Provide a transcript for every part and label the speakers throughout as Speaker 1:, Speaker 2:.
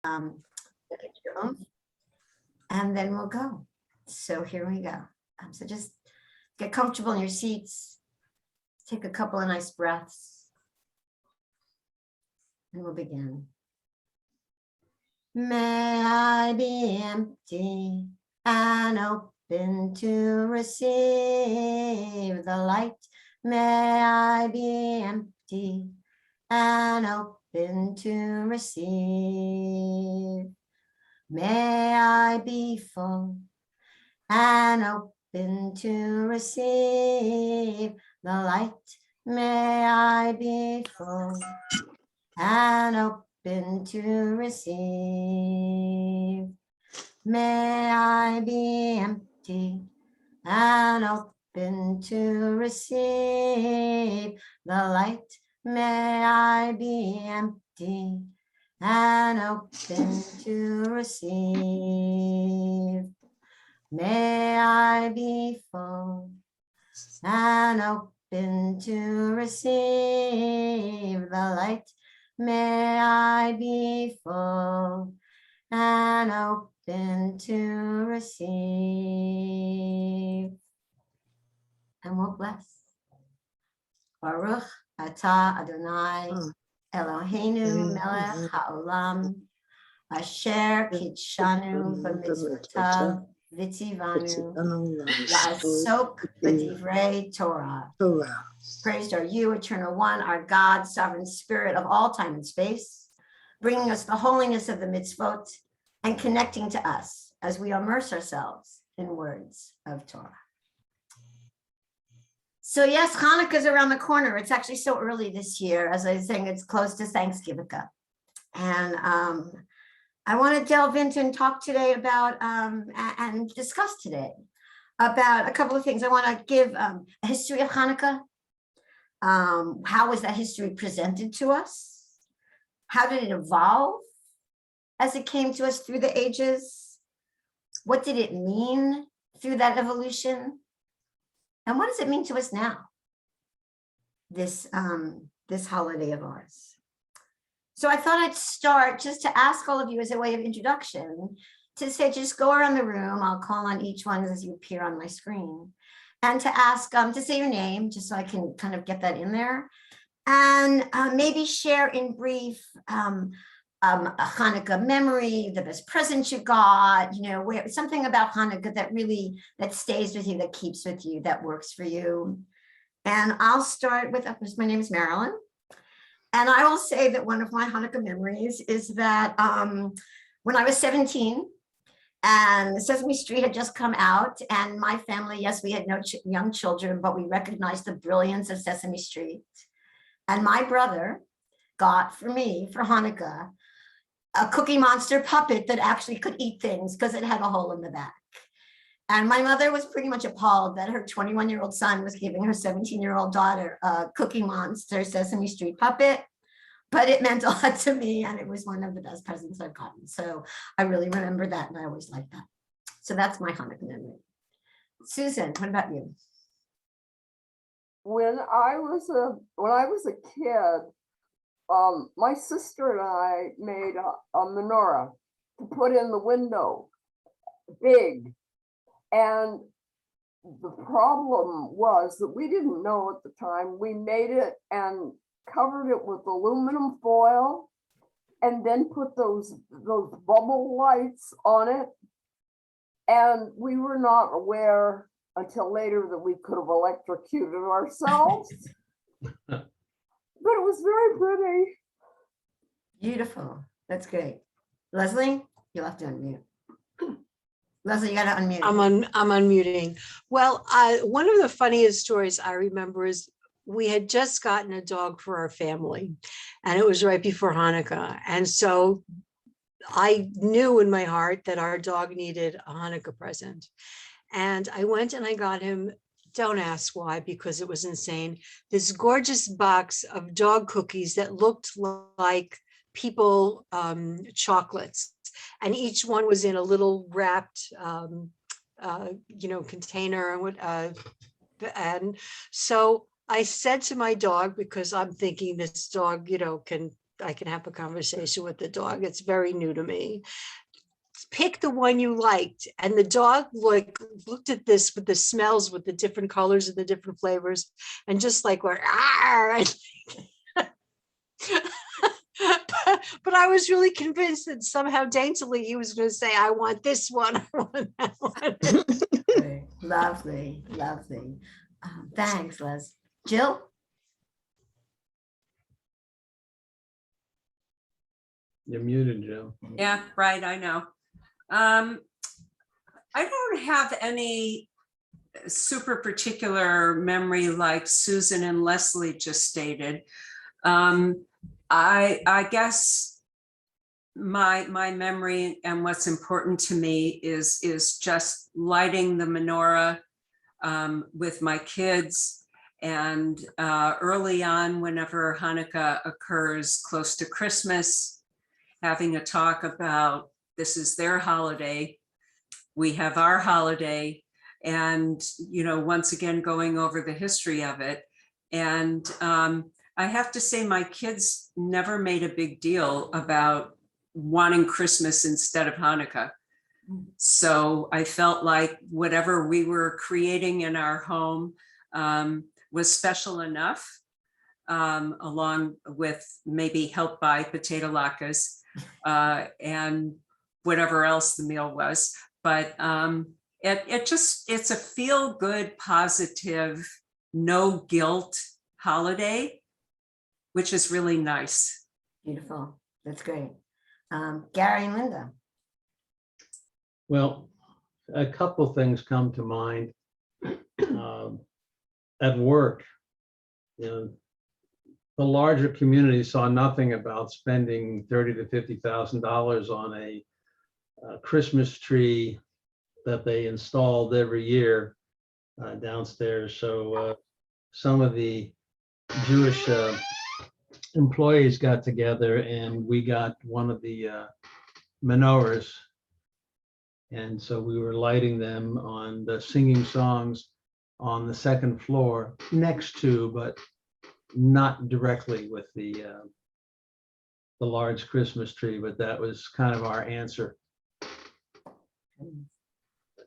Speaker 1: and then we'll go. So here we go. So just get comfortable in your seats. Take a couple of nice breaths. And we'll begin. May I be empty and open to receive the light. May I be empty and open to receive. May I be full and open to receive the light. May I be full and open to receive. May I be empty and open to receive the light. May I be empty and open to receive. May I be full and open to receive the light. May I be full and open to receive. And we'll bless. Baruch atah Adonai Eloheinu melech haolam asher kitshanu b'mitzvotav v'tzivanu la'asok b'divrei Torah. Praised are you, Eternal One, our God, Sovereign Spirit of all time and space, bringing us the holiness of the mitzvot and connecting to us as we immerse ourselves in words of Torah. So yes, Hanukkah is around the corner. It's actually so early this year. As I was saying, it's close to Thanksgiving. And I want to delve into and talk today about and discuss today about a couple of things. I want to give a history of Hanukkah. How was that history presented to us? How did it evolve as it came to us through the ages? What did it mean through that evolution? And what does it mean to us now, this holiday of ours? So I thought I'd start just to ask all of you as a way of introduction to say, just go around the room. I'll call on each one as you appear on my screen, and to ask to say your name, just so I can kind of get that in there, and maybe share in brief a Hanukkah memory, the best present you got, something about Hanukkah that stays with you, that keeps with you, that works for you. And I'll start with, my name is Marilyn. And I will say that one of my Hanukkah memories is that when I was 17 and Sesame Street had just come out, and my family, yes, we had no young children, but we recognized the brilliance of Sesame Street. And my brother got for me, for Hanukkah, a Cookie Monster puppet that actually could eat things because it had a hole in the back. And my mother was pretty much appalled that her 21-year-old son was giving her 17-year-old daughter a Cookie Monster Sesame Street puppet, but it meant a lot to me, and it was one of the best presents I've gotten. So I really remember that, and I always liked that. So that's my Hanukkah memory. Susan, what about you?
Speaker 2: When I was a kid, my sister and I made a menorah to put in the window, big. And the problem was that we didn't know at the time. We made it and covered it with aluminum foil and then put those bubble lights on it. And we were not aware until later that we could have electrocuted ourselves. But it was very pretty.
Speaker 1: Beautiful. That's great. Leslie, you'll have to unmute. Leslie, you got to unmute.
Speaker 3: I'm unmuting. Well, one of the funniest stories I remember is we had just gotten a dog for our family, and it was right before Hanukkah. And so I knew in my heart that our dog needed a Hanukkah present. And I went and I got him, don't ask why, because it was insane, this gorgeous box of dog cookies that looked like people chocolates, and each one was in a little wrapped container. And so I said to my dog, because I'm thinking this dog can I can have a conversation with the dog. It's very new to me. Pick the one you liked. And the dog looked at this with the smells, with the different colors and the different flavors, and just like went, "Arr!" But I was really convinced that somehow daintily he was going to say, I want this one. I want that one.
Speaker 1: Lovely, lovely. Thanks, Les. Jill?
Speaker 4: You're muted, Jill.
Speaker 5: Yeah, right, I know. I don't have any super particular memory like Susan and Leslie just stated. I guess my memory and what's important to me is just lighting the menorah with my kids. And early on, whenever Hanukkah occurs close to Christmas, having a talk about this is their holiday, we have our holiday, and once again going over the history of it. And I have to say my kids never made a big deal about wanting Christmas instead of Hanukkah. So I felt like whatever we were creating in our home was special enough, along with maybe helped by potato latkes and whatever else the meal was. But it's a feel good, positive, no guilt holiday, which is really nice.
Speaker 1: Beautiful. That's great. Gary and Linda.
Speaker 4: Well, a couple things come to mind. At work, the larger community saw nothing about spending $30,000 to $50,000 on a Christmas tree that they installed every year downstairs. So some of the Jewish employees got together and we got one of the menorahs. And so we were lighting them on the singing songs on the second floor next to, but not directly with the large Christmas tree, but that was kind of our answer.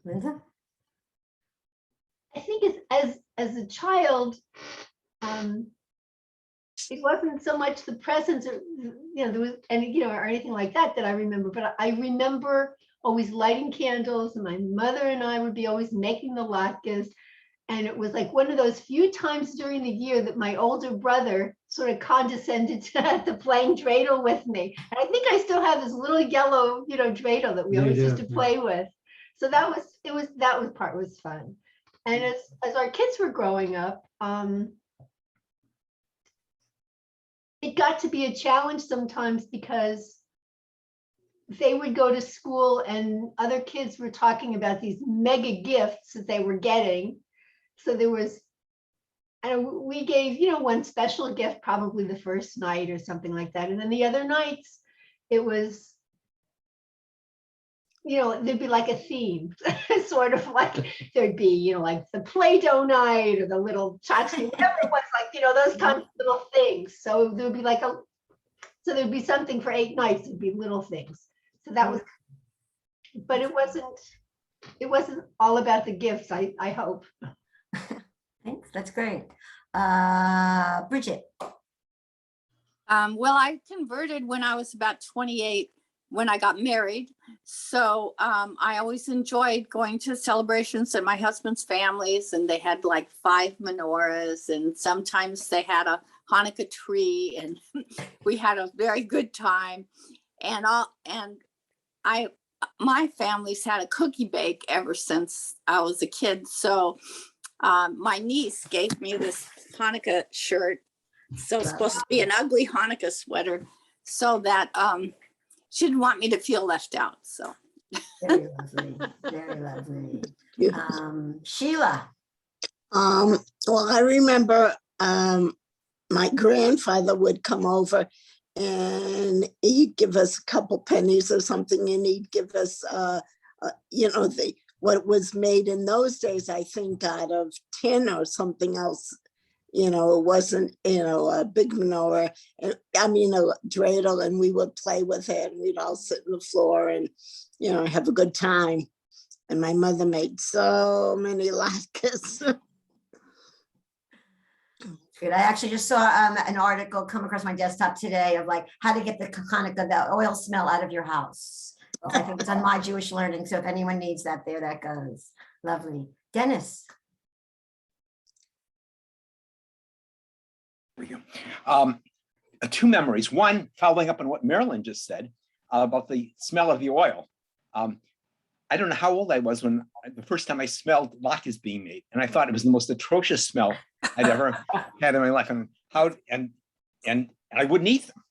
Speaker 1: Linda?
Speaker 6: I think as a child, it wasn't so much the presents or there was any or anything like that I remember, but I remember always lighting candles, and my mother and I would be always making the latkes. And it was like one of those few times during the year that my older brother sort of condescended to playing dreidel with me. And I think I still have this little yellow, dreidel that we always used to play with. So that was fun. And as our kids were growing up, it got to be a challenge sometimes because they would go to school and other kids were talking about these mega gifts that they were getting. So there was, and we gave, one special gift probably the first night or something like that. And then the other nights, it was, there'd be like a theme, sort of like there'd be, like the Play-Doh night or the little tchotchke, whatever it was, like, those kinds of little things. So there'd be so there'd be something for 8 nights, it'd be little things. So that was, but it wasn't all about the gifts, I hope.
Speaker 1: Thanks. That's great. Bridget.
Speaker 7: Well, I converted when I was about 28 when I got married. So I always enjoyed going to celebrations at my husband's families, and they had like 5 menorahs, and sometimes they had a Hanukkah tree, and we had a very good time. And my family's had a cookie bake ever since I was a kid. So my niece gave me this Hanukkah shirt. So it's supposed to be an ugly Hanukkah sweater so that she didn't want me to feel left out. So
Speaker 1: Very lovely. Very lovely. Sheila.
Speaker 8: Well, I remember my grandfather would come over and he'd give us a couple pennies or something, and he'd give us, what was made in those days, I think, out of tin or something else. It wasn't, a big menorah. I mean, a dreidel, and we would play with it, and we'd all sit on the floor and, have a good time. And my mother made so many latkes.
Speaker 1: Good. I actually just saw an article come across my desktop today of like how to get the Hanukkah, the oil smell out of your house. I think it's on My Jewish Learning. So if anyone needs that, there that goes. Lovely. Dennis.
Speaker 9: Two memories. One, following up on what Marilyn just said about the smell of the oil. I don't know how old I was when the first time I smelled latkes being made, and I thought it was the most atrocious smell I'd ever had in my life. And I wouldn't eat them,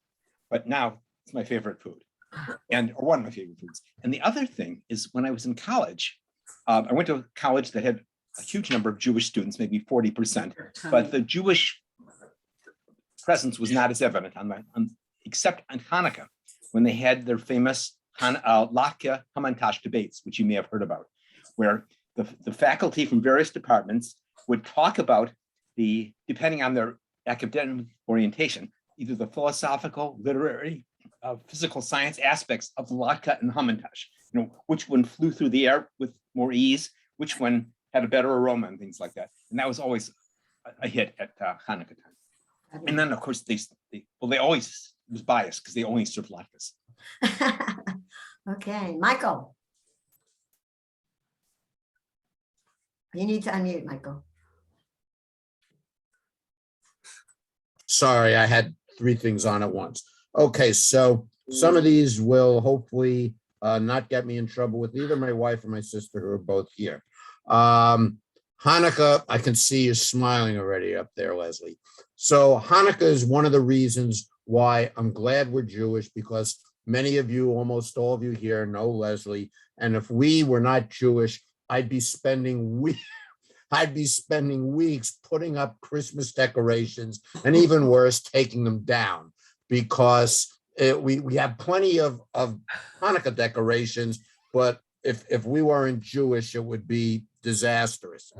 Speaker 9: but now it's my favorite food, or one of my favorite foods. And the other thing is, when I was in college, I went to a college that had a huge number of Jewish students, maybe 40%, but the Jewish presence was not as evident except on Hanukkah, when they had their famous Latke Hamantash debates, which you may have heard about, where the faculty from various departments would talk about depending on their academic orientation, either the philosophical, literary, physical science aspects of the Latke and Hamantash. Which one flew through the air with more ease, which one had a better aroma, and things like that. And that was always a hit at Hanukkah time. And then, of course, they always was biased because they only served latkes.
Speaker 1: Okay, Michael. You need to unmute, Michael.
Speaker 10: Sorry, I had three things on at once. Okay, so some of these will hopefully not get me in trouble with either my wife or my sister, who are both here. Hanukkah, I can see you smiling already up there, Leslie. So Hanukkah is one of the reasons why I'm glad we're Jewish, because many of you, almost all of you here, know Leslie. And if we were not Jewish, I'd be spending weeks putting up Christmas decorations, and even worse, taking them down, because we have plenty of Hanukkah decorations, but if we weren't Jewish, it would be disastrous.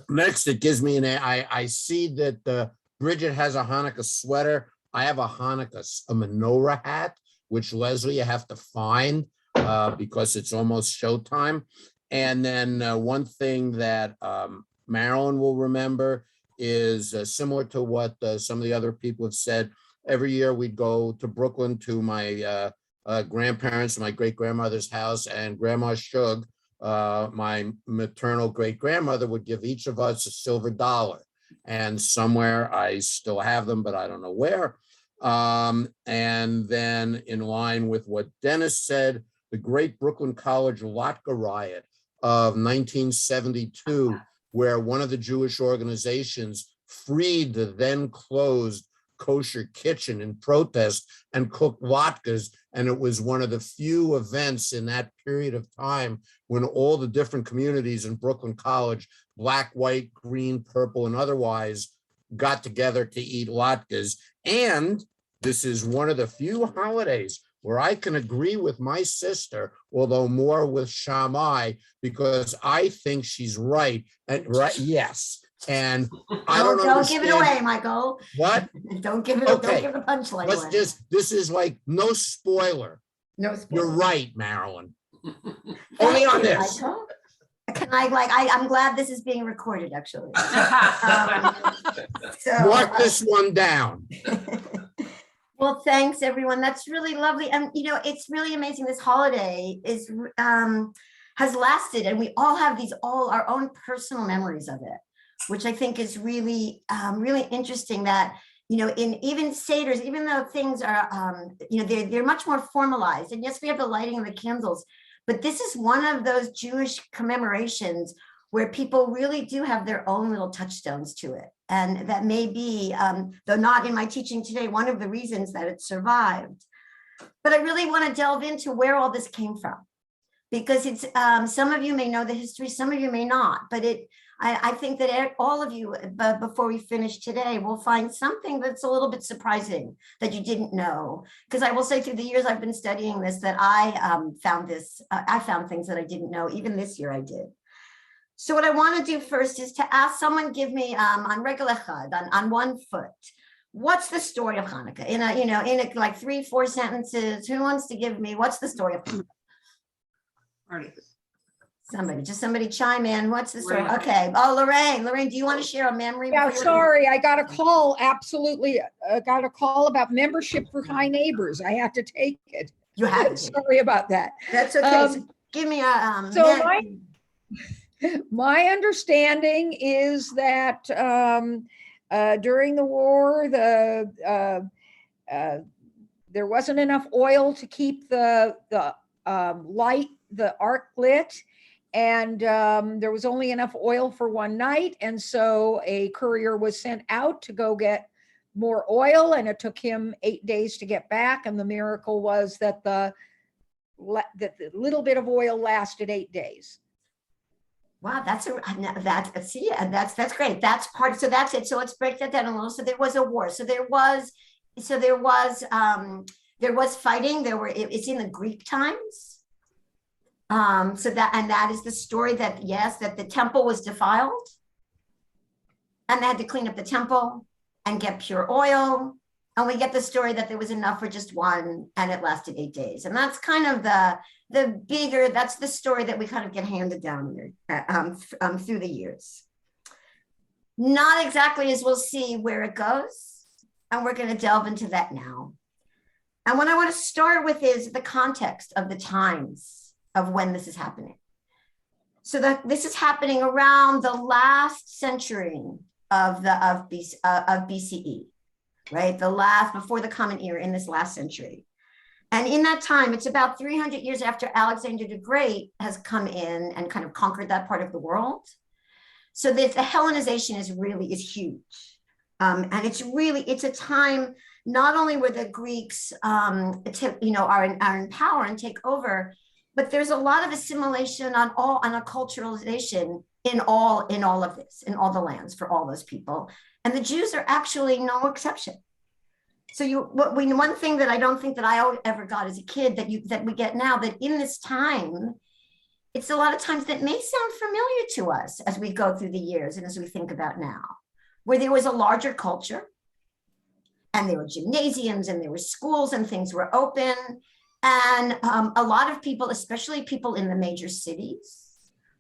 Speaker 10: Next, it gives me I see that Bridget has a Hanukkah sweater. I have a menorah hat, which Leslie, I have to find because it's almost showtime. And then one thing that Marilyn will remember is similar to what some of the other people have said. Every year we'd go to Brooklyn to my grandparents, my great-grandmother's house, and Grandma Shug, my maternal great-grandmother, would give each of us a silver dollar. And somewhere I still have them, but I don't know where. And then in line with what Dennis said, the Great Brooklyn College Latke riot of 1972, where one of the Jewish organizations freed the then closed kosher kitchen in protest and cooked latkes. And it was one of the few events in that period of time when all the different communities in Brooklyn College, black, white, green, purple, and otherwise, got together to eat latkes. And this is one of the few holidays where I can agree with my sister, although more with Shammai, because I think she's right. And yes. And I don't
Speaker 1: give it away, Michael.
Speaker 10: What?
Speaker 1: Don't give it. Okay. Don't give the punchline away.
Speaker 10: This is like no spoiler.
Speaker 1: No spoiler.
Speaker 10: You're right, Marilyn. Only on this.
Speaker 1: Michael? Can I'm glad this is being recorded, actually. So
Speaker 10: mark this one down.
Speaker 1: Well, thanks, everyone. That's really lovely. And, it's really amazing. This holiday has lasted, and we all have our own personal memories of it, which I think is really, really interesting that, in even Seder's, even though things are, they're much more formalized. And yes, we have the lighting of the candles, but this is one of those Jewish commemorations where people really do have their own little touchstones to it. And that may be, though not in my teaching today, one of the reasons that it survived. But I really want to delve into where all this came from, because it's some of you may know the history, some of you may not, but I think that all of you, before we finish today, will find something that's a little bit surprising that you didn't know. Because I will say, through the years I've been studying this, that I found things that I didn't know. Even this year I did. So what I want to do first is to ask someone, give me on regular chad, on 1 foot, what's the story of Hanukkah? In like 3-4 sentences, who wants to give me, what's the story of Hanukkah?
Speaker 5: Marty.
Speaker 1: Somebody chime in. What's the story?
Speaker 5: Lorraine.
Speaker 1: Okay. Oh, Lorraine, do you want to share a memory?
Speaker 11: Yeah,
Speaker 1: before you-
Speaker 11: sorry, I got a call, absolutely, got a call about membership for High Neighbors. I had to take it.
Speaker 1: You have it.
Speaker 11: Sorry about that.
Speaker 1: That's okay. So give me a,
Speaker 11: so my understanding is that during the war, there wasn't enough oil to keep the ark lit. And there was only enough oil for one night. And so a courier was sent out to go get more oil, and it took him 8 days to get back. And the miracle was that the little bit of oil lasted 8 days.
Speaker 1: Wow, that's great. That's part. So that's it. So let's break that down a little. So there was a war. So there was fighting. It's in the Greek times. So that is the story that, yes, that the temple was defiled and they had to clean up the temple and get pure oil. And we get the story that there was enough for just one and it lasted 8 days. And that's kind of that's the story that we kind of get handed down through the years. Not exactly, as we'll see where it goes. And we're going to delve into that now. And what I want to start with is the context of the times of when this is happening. So this is happening around the last century of BCE, right? Before the Common Era, in this last century. And in that time, it's about 300 years after Alexander the Great has come in and kind of conquered that part of the world. So the Hellenization is huge. And it's a time not only where the Greeks are in power and take over, but there's a lot of assimilation on a culturalization in all of this, in all the lands for all those people. And the Jews are actually no exception. So one thing that I don't think that I ever got as a kid that we get now, that in this time, it's a lot of times that may sound familiar to us as we go through the years and as we think about now, where there was a larger culture and there were gymnasiums and there were schools and things were open. And a lot of people, especially people in the major cities,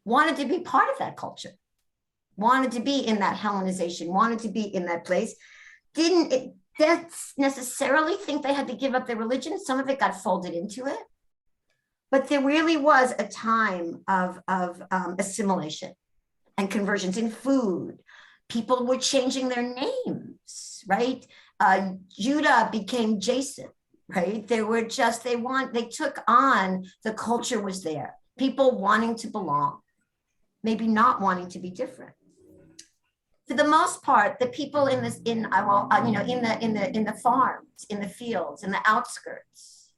Speaker 1: wanted to be part of that culture, wanted to be in that Hellenization, wanted to be in that place. Didn't necessarily think they had to give up their religion. Some of it got folded into it. But there really was a time of assimilation and conversions in food. People were changing their names, right? Judah became Jason. Right? They took on, the culture was there. People wanting to belong, maybe not wanting to be different. For the most part, the people in the farms, in the fields, in the outskirts,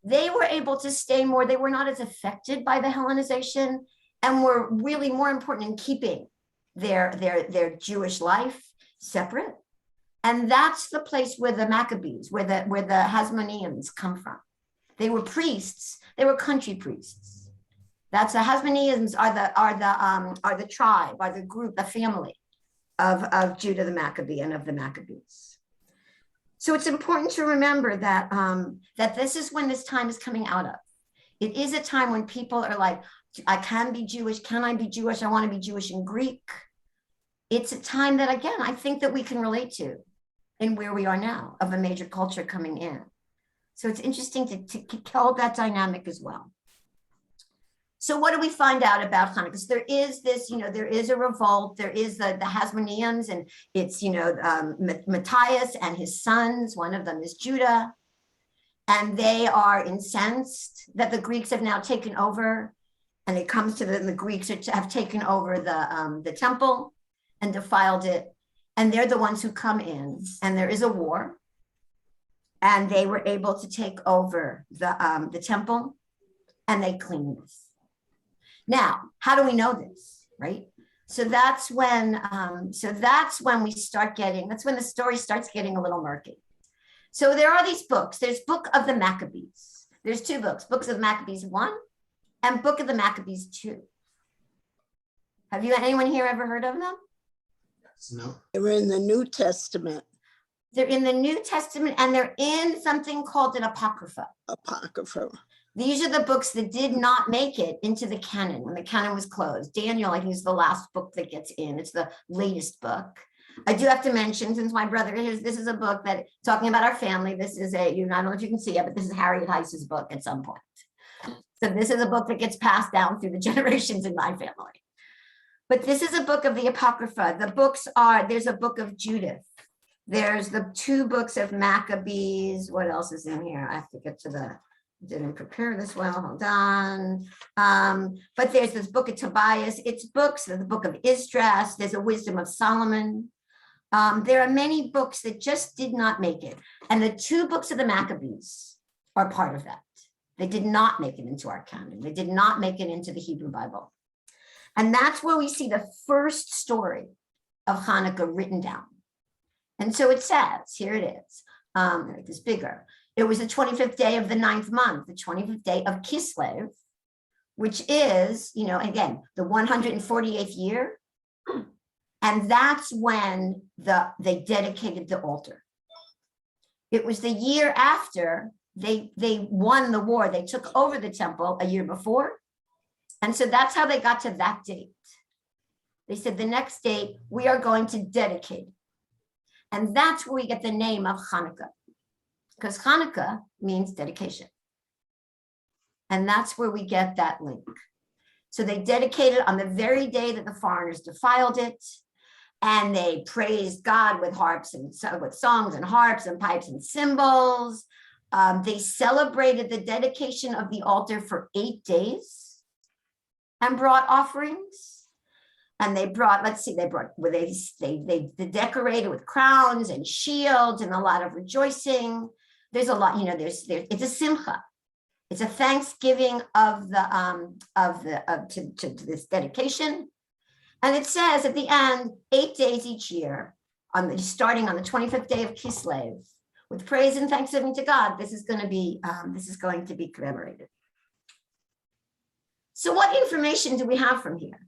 Speaker 1: they were able to stay more. They were not as affected by the Hellenization and were really more important in keeping their Jewish life separate. And that's the place where the Maccabees, where the Hasmoneans come from. They were priests. They were country priests. That's the Hasmoneans are the tribe, are the group, the family of Judah the Maccabee and of the Maccabees. So it's important to remember that that this is when this time is coming out of. It is a time when people are like, I can be Jewish. Can I be Jewish? I want to be Jewish in Greek. It's a time that, again, I think that we can relate to in where we are now, of a major culture coming in. So it's interesting to hold that dynamic as well. So what do we find out about Hanukkah? Because there is this, there is a revolt. There is the Hasmoneans, and it's, Matthias and his sons. One of them is Judah. And they are incensed that the Greeks have now taken over. And it comes to the Greeks have taken over the temple and defiled it. And they're the ones who come in, and there is a war. And they were able to take over the temple, and they clean this. Now, how do we know this, right? So that's when we start getting, that's when the story starts getting a little murky. So there are these books. There's Book of the Maccabees. There's 2 books, Books of the Maccabees 1 and Book of the Maccabees 2. Have you, anyone here ever heard of them?
Speaker 4: No.
Speaker 8: They're in the New Testament,
Speaker 1: They're in the New Testament and they're in something called an Apocrypha.
Speaker 8: Apocrypha.
Speaker 1: These are the books that did not make it into the canon when the canon was closed. Daniel, I think, is the last book that gets in. It's the latest book. I do have to mention, since my brother is, this is a book that talking about our family. This is I don't know if you can see it, but this is Harriet Heiss's book at some point. So this is a book that gets passed down through the generations in my family. But this is a book of the Apocrypha. The books are, there's a book of Judith. There's the 2 books of Maccabees. What else is in here? I have to get to the, didn't prepare this well, hold on. But there's this book of Tobias. It's books, the book of Esdras. There's a Wisdom of Solomon. There are many books that just did not make it. And the 2 books of the Maccabees are part of that. They did not make it into our canon. They did not make it into the Hebrew Bible. And that's where we see the first story of Hanukkah written down. And so it says, here it is, make this bigger. It was the 25th day of the 9th month, the 25th day of Kislev, which is, again, the 148th year. And that's when they dedicated the altar. It was the year after they won the war. They took over the temple a year before. And so that's how they got to that date. They said the next date, we are going to dedicate. And that's where we get the name of Hanukkah, because Hanukkah means dedication. And that's where we get that link. So they dedicated on the very day that the foreigners defiled it. And they praised God with harps and with songs and harps and pipes and cymbals. They celebrated the dedication of the altar for 8 days and brought offerings. And they brought, they decorated with crowns and shields and a lot of rejoicing. There's a lot, it's a simcha. It's a thanksgiving of to this dedication. And it says at the end, 8 days each year, starting on the 25th day of Kislev, with praise and thanksgiving to God, this is going to be commemorated. So what information do we have from here?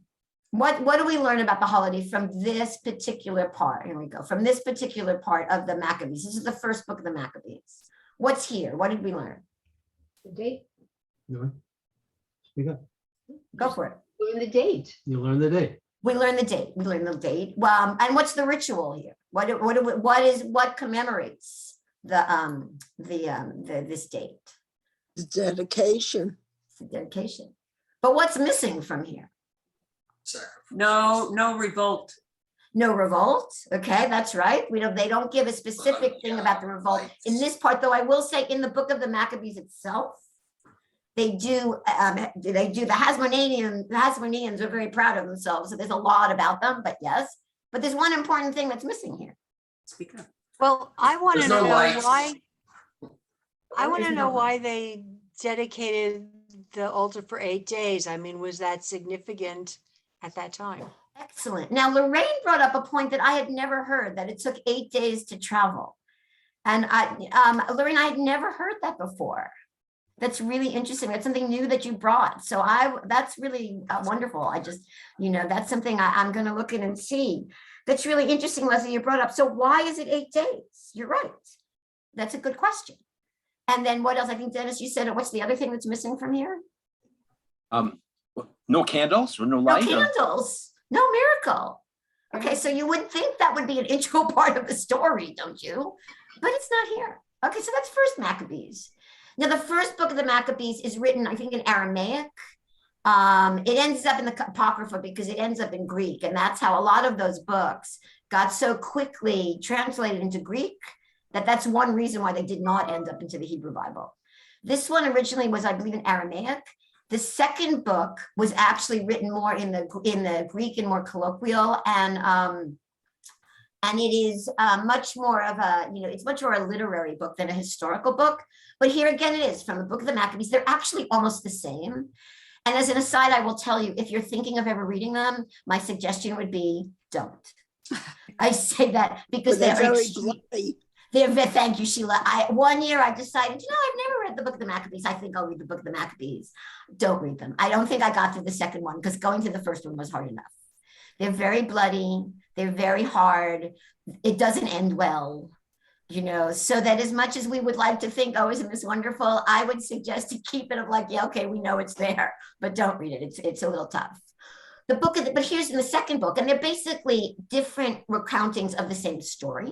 Speaker 1: What do we learn about the holiday from this particular part? Here we go. From this particular part of the Maccabees. This is the first book of the Maccabees. What's here? What did we learn?
Speaker 6: The date.
Speaker 4: No. Speak up.
Speaker 1: Go for it.
Speaker 6: Learn the date.
Speaker 4: You learn the date.
Speaker 1: We learn the date. We learn the date. Well, and what's the ritual here? What commemorates this date?
Speaker 8: The dedication.
Speaker 1: It's the dedication. But what's missing from here?
Speaker 5: No revolt.
Speaker 1: No revolt. Okay, that's right. They don't give a specific thing about the revolt in this part, though. I will say in the book of the Maccabees itself, they do the Hasmoneans. The Hasmoneans are very proud of themselves. So there's a lot about them, but yes. But there's one important thing that's missing here.
Speaker 5: Speak up.
Speaker 3: Well, I want to
Speaker 12: There's no
Speaker 3: know
Speaker 12: lights.
Speaker 3: why. I want to
Speaker 1: There's
Speaker 3: know
Speaker 1: no
Speaker 3: why they dedicated the altar for 8 days. I mean, was that significant at that time?
Speaker 1: Excellent. Now, Lorraine brought up a point that I had never heard, that it took 8 days to travel. And Lorraine, I had never heard that before. That's really interesting. That's something new that you brought. So that's really wonderful. I just, that's something I'm going to look in and see. That's really interesting, Leslie, you brought up. So why is it 8 days? You're right. That's a good question. And then what else? I think, Dennis, you said, what's the other thing that's missing from here?
Speaker 9: No candles or no
Speaker 1: No
Speaker 9: light?
Speaker 1: candles, no miracle. Okay, so you would think that would be an integral part of the story, don't you? But it's not here. Okay, so that's first Maccabees. Now, the first book of the Maccabees is written, I think, in Aramaic. It ends up in the Apocrypha because it ends up in Greek. And that's how a lot of those books got so quickly translated into Greek that's one reason why they did not end up into the Hebrew Bible. This one originally was, I believe, in Aramaic. The second book was actually written more in the Greek and more colloquial, and it is much more of it's much more a literary book than a historical book. But here again, it is from the book of the Maccabees. They're actually almost the same. And as an aside, I will tell you, if you're thinking of ever reading them, my suggestion would be don't. I say that because
Speaker 8: They're
Speaker 1: they're
Speaker 8: very bloody.
Speaker 1: Thank you, Sheila. One year I decided, I've never read the book of the Maccabees. I think I'll read the book of the Maccabees. Don't read them. I don't think I got through the second one because going to the first one was hard enough. They're very bloody. They're very hard. It doesn't end well, you know, so that as much as we would like to think, oh, isn't this wonderful? I would suggest to keep it of like, yeah, okay, we know it's there, but don't read it. It's a little tough. The book, but here's in the second book, and they're basically different recountings of the same story.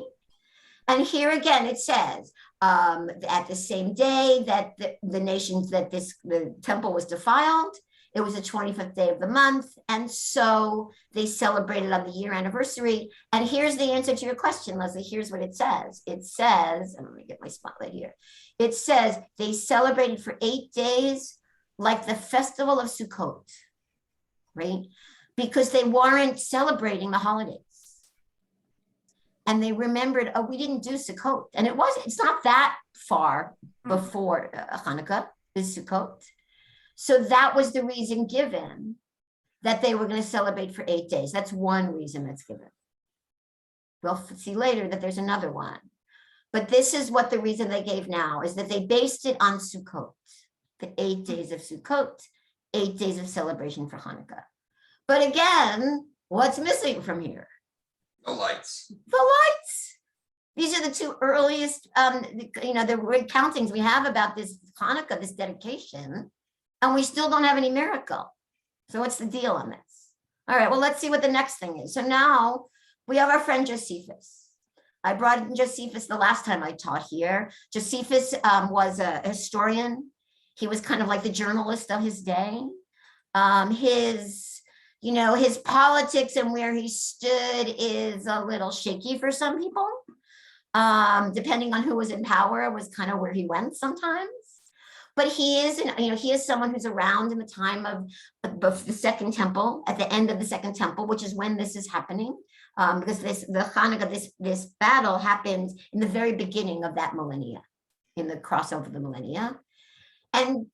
Speaker 1: And here again, it says, at the same day that the nations that the temple was defiled, it was the 25th day of the month. And so they celebrated on the year anniversary. And here's the answer to your question, Leslie. Here's what it says. It says, and let me get my spotlight here. It says they celebrated for 8 days like the festival of Sukkot, right? Because they weren't celebrating the holidays. And they remembered, oh, we didn't do Sukkot. And it's not that far before Hanukkah is Sukkot. So that was the reason given that they were going to celebrate for 8 days. That's one reason that's given. We'll see later that there's another one. But this is what the reason they gave now is that they based it on Sukkot, the 8 days of Sukkot, 8 days of celebration for Hanukkah. But again, what's missing from here?
Speaker 12: The lights.
Speaker 1: The lights. These are the two earliest, the recountings we have about this Hanukkah, this dedication, and we still don't have any miracle. So what's the deal on this? All right, well, let's see what the next thing is. So now we have our friend Josephus. I brought in Josephus the last time I taught here. Josephus was a historian. He was kind of like the journalist of his day. His politics and where he stood is a little shaky for some people. Depending on who was in power was kind of where he went sometimes. But he is someone who's around in the time of the Second Temple, at the end of the Second Temple, which is when this is happening. Because this battle happened in the very beginning of that millennia, in the crossover of the millennia. And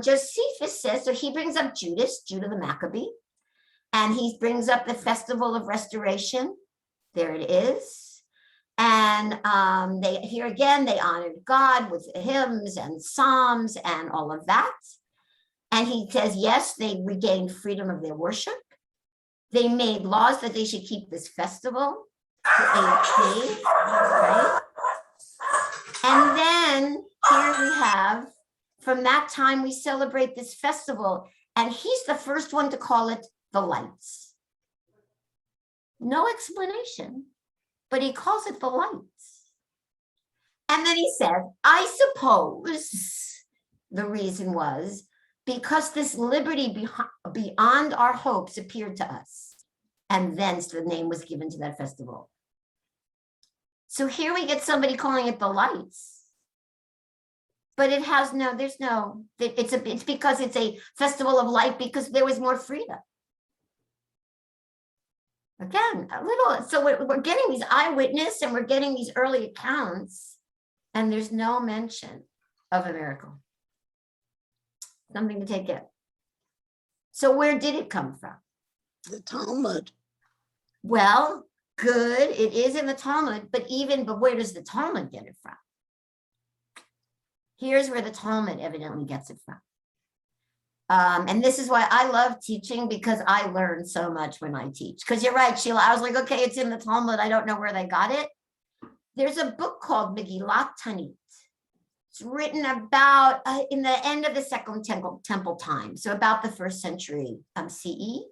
Speaker 1: Josephus says, so he brings up Judah the Maccabee, and he brings up the Festival of Restoration. There it is. And here again, they honored God with hymns and psalms and all of that. And he says, yes, they regained freedom of their worship. They made laws that they should keep this festival for 8 days, right? And then here we have, from that time, we celebrate this festival. And he's the first one to call it the lights. No explanation, but he calls it the lights. And then he said, I suppose the reason was because this liberty beyond our hopes appeared to us. And thence the name was given to that festival. So here we get somebody calling it the lights. But it has it's because it's a festival of light because there was more freedom. Again, so we're getting these eyewitness and we're getting these early accounts, and there's no mention of a miracle. Something to take in. So where did it come from?
Speaker 8: The Talmud.
Speaker 1: Well, good. It is in the Talmud, but where does the Talmud get it from? Here's where the Talmud evidently gets it from. And this is why I love teaching, because I learn so much when I teach. Because you're right, Sheila. I was like, okay, it's in the Talmud. I don't know where they got it. There's a book called Megillat Tanit. It's written about in the end of the Second Temple time, so about the 1st century CE.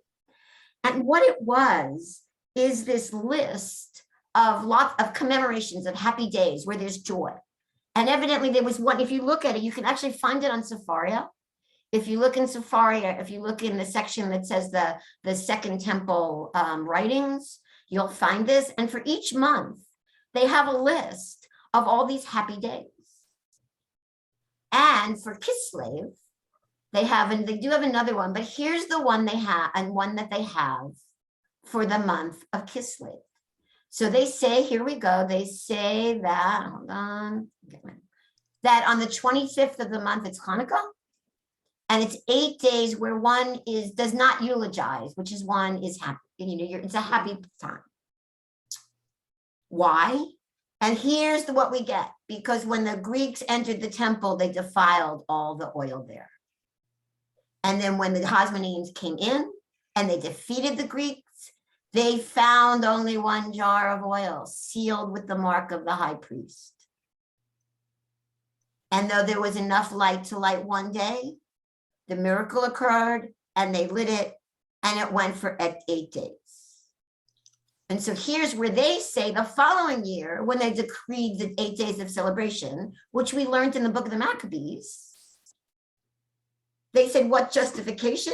Speaker 1: And what it was is this list of lots of commemorations of happy days where there's joy. And evidently there was one, if you look at it, you can actually find it on Sepharia. If you look in Sepharia, if you look in the section that says the Second Temple writings, you'll find this. And for each month, they have a list of all these happy days. And for Kislev, they do have another one, but here's the one they have, and one that they have for the month of Kislev. So they say, here we go, they say that, hold on, that on the 25th of the month, it's Hanukkah. And it's 8 days where one does not eulogize, which is one is happy, it's a happy time. Why? And here's what we get, because when the Greeks entered the temple, they defiled all the oil there. And then when the Hasmoneans came in and they defeated the Greeks, They found only one jar of oil sealed with the mark of the high priest. And though there was enough light to light one day, the miracle occurred and they lit it and it went for 8 days. And so here's where they say the following year, when they decreed the 8 days of celebration, which we learned in the book of the Maccabees, they said, what justification?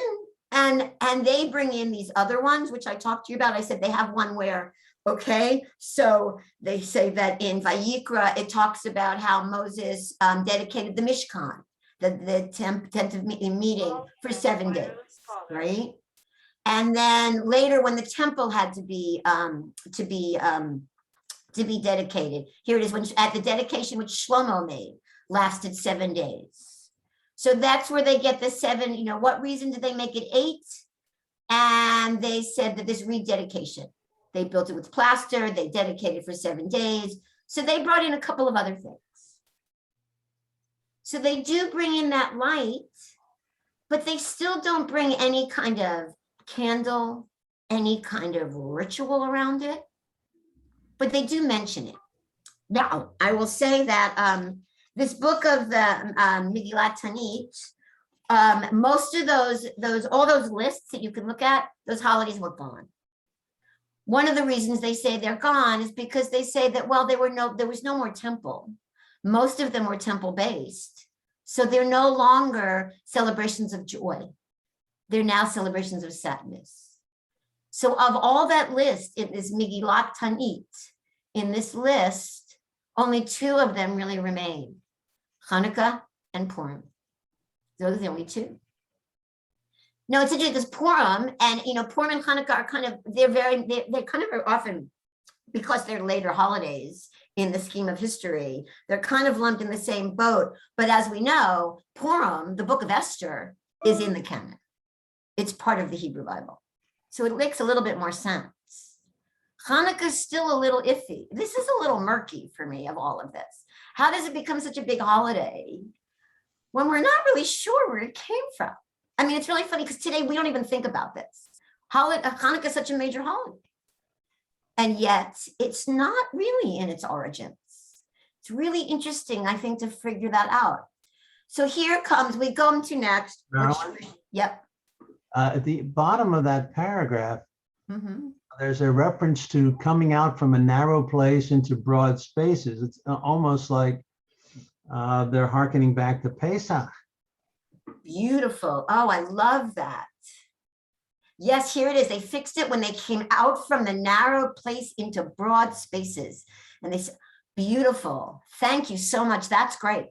Speaker 1: And they bring in these other ones, which I talked to you about. I said they have one where, okay, so they say that in Vayikra, it talks about how Moses dedicated the Mishkan, the tent of meeting for 7 days, right? And then later, when the temple had to be dedicated, here it is, when at the dedication which Shlomo made lasted 7 days. So that's where they get the 7. You know, what reason did they make it 8? And they said that this rededication, they built it with plaster, they dedicated for 7 days. So they brought in a couple of other things. So they do bring in that light, but they still don't bring any kind of candle, any kind of ritual around it, but they do mention it. Now, I will say that this book of the Megillat Tanit, most of all those lists that you can look at, those holidays were gone. One of the reasons they say they're gone is because they say that, well, there was no more temple. Most of them were temple based. So they're no longer celebrations of joy. They're now celebrations of sadness. So of all that list, it is Megillat Tanit. In this list, only 2 of them really remain, Hanukkah and Purim. Those are the only 2. No, it's interesting because Purim and, Purim and Hanukkah are kind of, they're kind of are often, because they're later holidays in the scheme of history, they're kind of lumped in the same boat. But as we know, Purim, the book of Esther, is in the canon. It's part of the Hebrew Bible. So it makes a little bit more sense. Hanukkah is still a little iffy. This is a little murky for me of all of this. How does it become such a big holiday when we're not really sure where it came from? I mean, it's really funny because today we don't even think about this. Hanukkah is such a major holiday. And yet it's not really in its origins. It's really interesting, I think, to figure that out. So here comes, we go to next.
Speaker 4: Marilyn?
Speaker 1: Yep.
Speaker 4: At the bottom of that paragraph,
Speaker 1: Mm-hmm.
Speaker 4: there's a reference to coming out from a narrow place into broad spaces. It's almost like they're hearkening back to Pesach.
Speaker 1: Beautiful. Oh, I love that. Yes, here it is. They fixed it when they came out from the narrow place into broad spaces. And they said, beautiful. Thank you so much. That's great.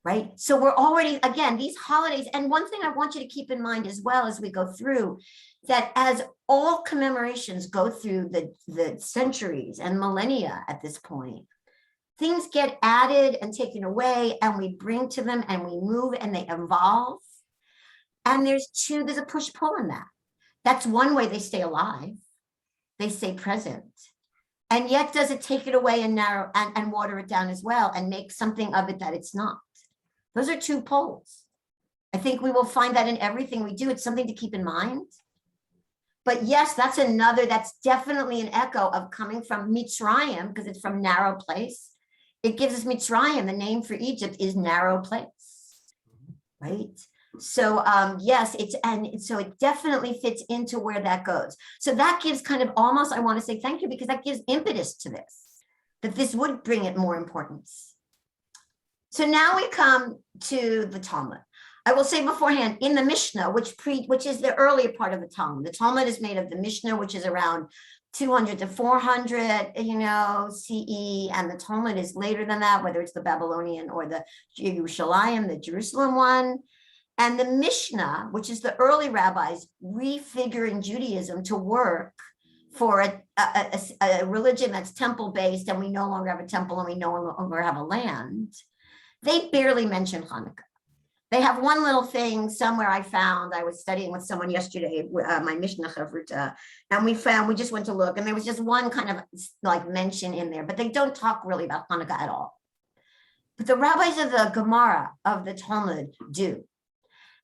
Speaker 1: Right? So we're already, again, these holidays. And one thing I want you to keep in mind as well as we go through, that as all commemorations go through the centuries and millennia at this point, things get added and taken away, and we bring to them and we move and they evolve. And there's a push-pull in that. That's one way they stay alive. They stay present. And yet, does it take it away and narrow and water it down as well and make something of it that it's not? Those are 2 poles. I think we will find that in everything we do. It's something to keep in mind. But yes, that's definitely an echo of coming from Mitzrayim, because it's from narrow place. It gives us Mitzrayim. The name for Egypt is narrow place, right? So yes, so it definitely fits into where that goes. So that gives kind of almost, I want to say thank you, because that gives impetus to this, that this would bring it more importance. So now we come to the Talmud. I will say beforehand, in the Mishnah, which is the earlier part of the Talmud is made of the Mishnah, which is around 200 to 400, CE, and the Talmud is later than that, whether it's the Babylonian or the Yerushalayim, the Jerusalem one. And the Mishnah, which is the early rabbis refiguring Judaism to work for a religion that's temple-based, and we no longer have a temple and we no longer have a land, they barely mention Hanukkah. They have one little thing somewhere I was studying with someone yesterday, my Mishnah Chavruta, and we just went to look, and there was just one kind of like mention in there, but they don't talk really about Hanukkah at all. But the rabbis of the Gemara of the Talmud do.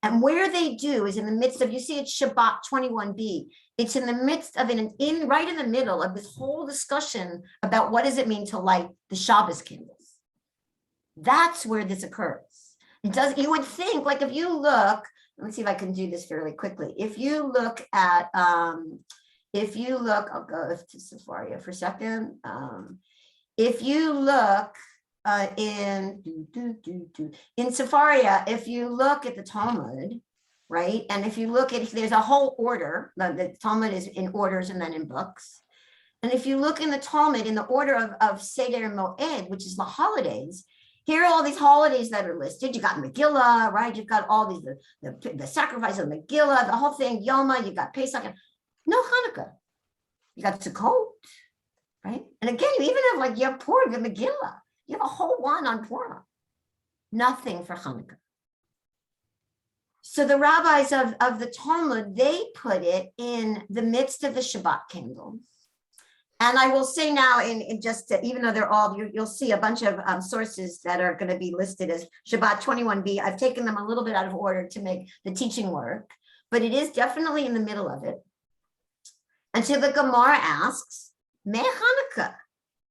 Speaker 1: And where they do is in the midst of, you see it's Shabbat 21b. It's in the midst of right in the middle of this whole discussion about what does it mean to light the Shabbos candles. That's where this occurs. It does, you would think, like if you look, let me see if I can do this fairly quickly. If you look at, I'll go to Sepharia for a second. If you look in Sepharia, if you look at the Talmud, right? And if you look at, there's a whole order, the Talmud is in orders and then in books. And if you look in the Talmud, in the order of Seder Moed, which is the holidays, here are all these holidays that are listed. You got Megillah, right? You've got all these, the sacrifice of Megillah, the whole thing, Yoma, you got Pesach, no Hanukkah. You got Sukkot, right? And again, you even have like Yom Purim, the Megillah. You have a whole one on Purim. Nothing for Hanukkah. So the rabbis of the Talmud, they put it in the midst of the Shabbat candles. And I will say now, in just even though they're all, you'll see a bunch of sources that are going to be listed as Shabbat 21b. I've taken them a little bit out of order to make the teaching work, but it is definitely in the middle of it. And so the Gemara asks, Me Hanukkah,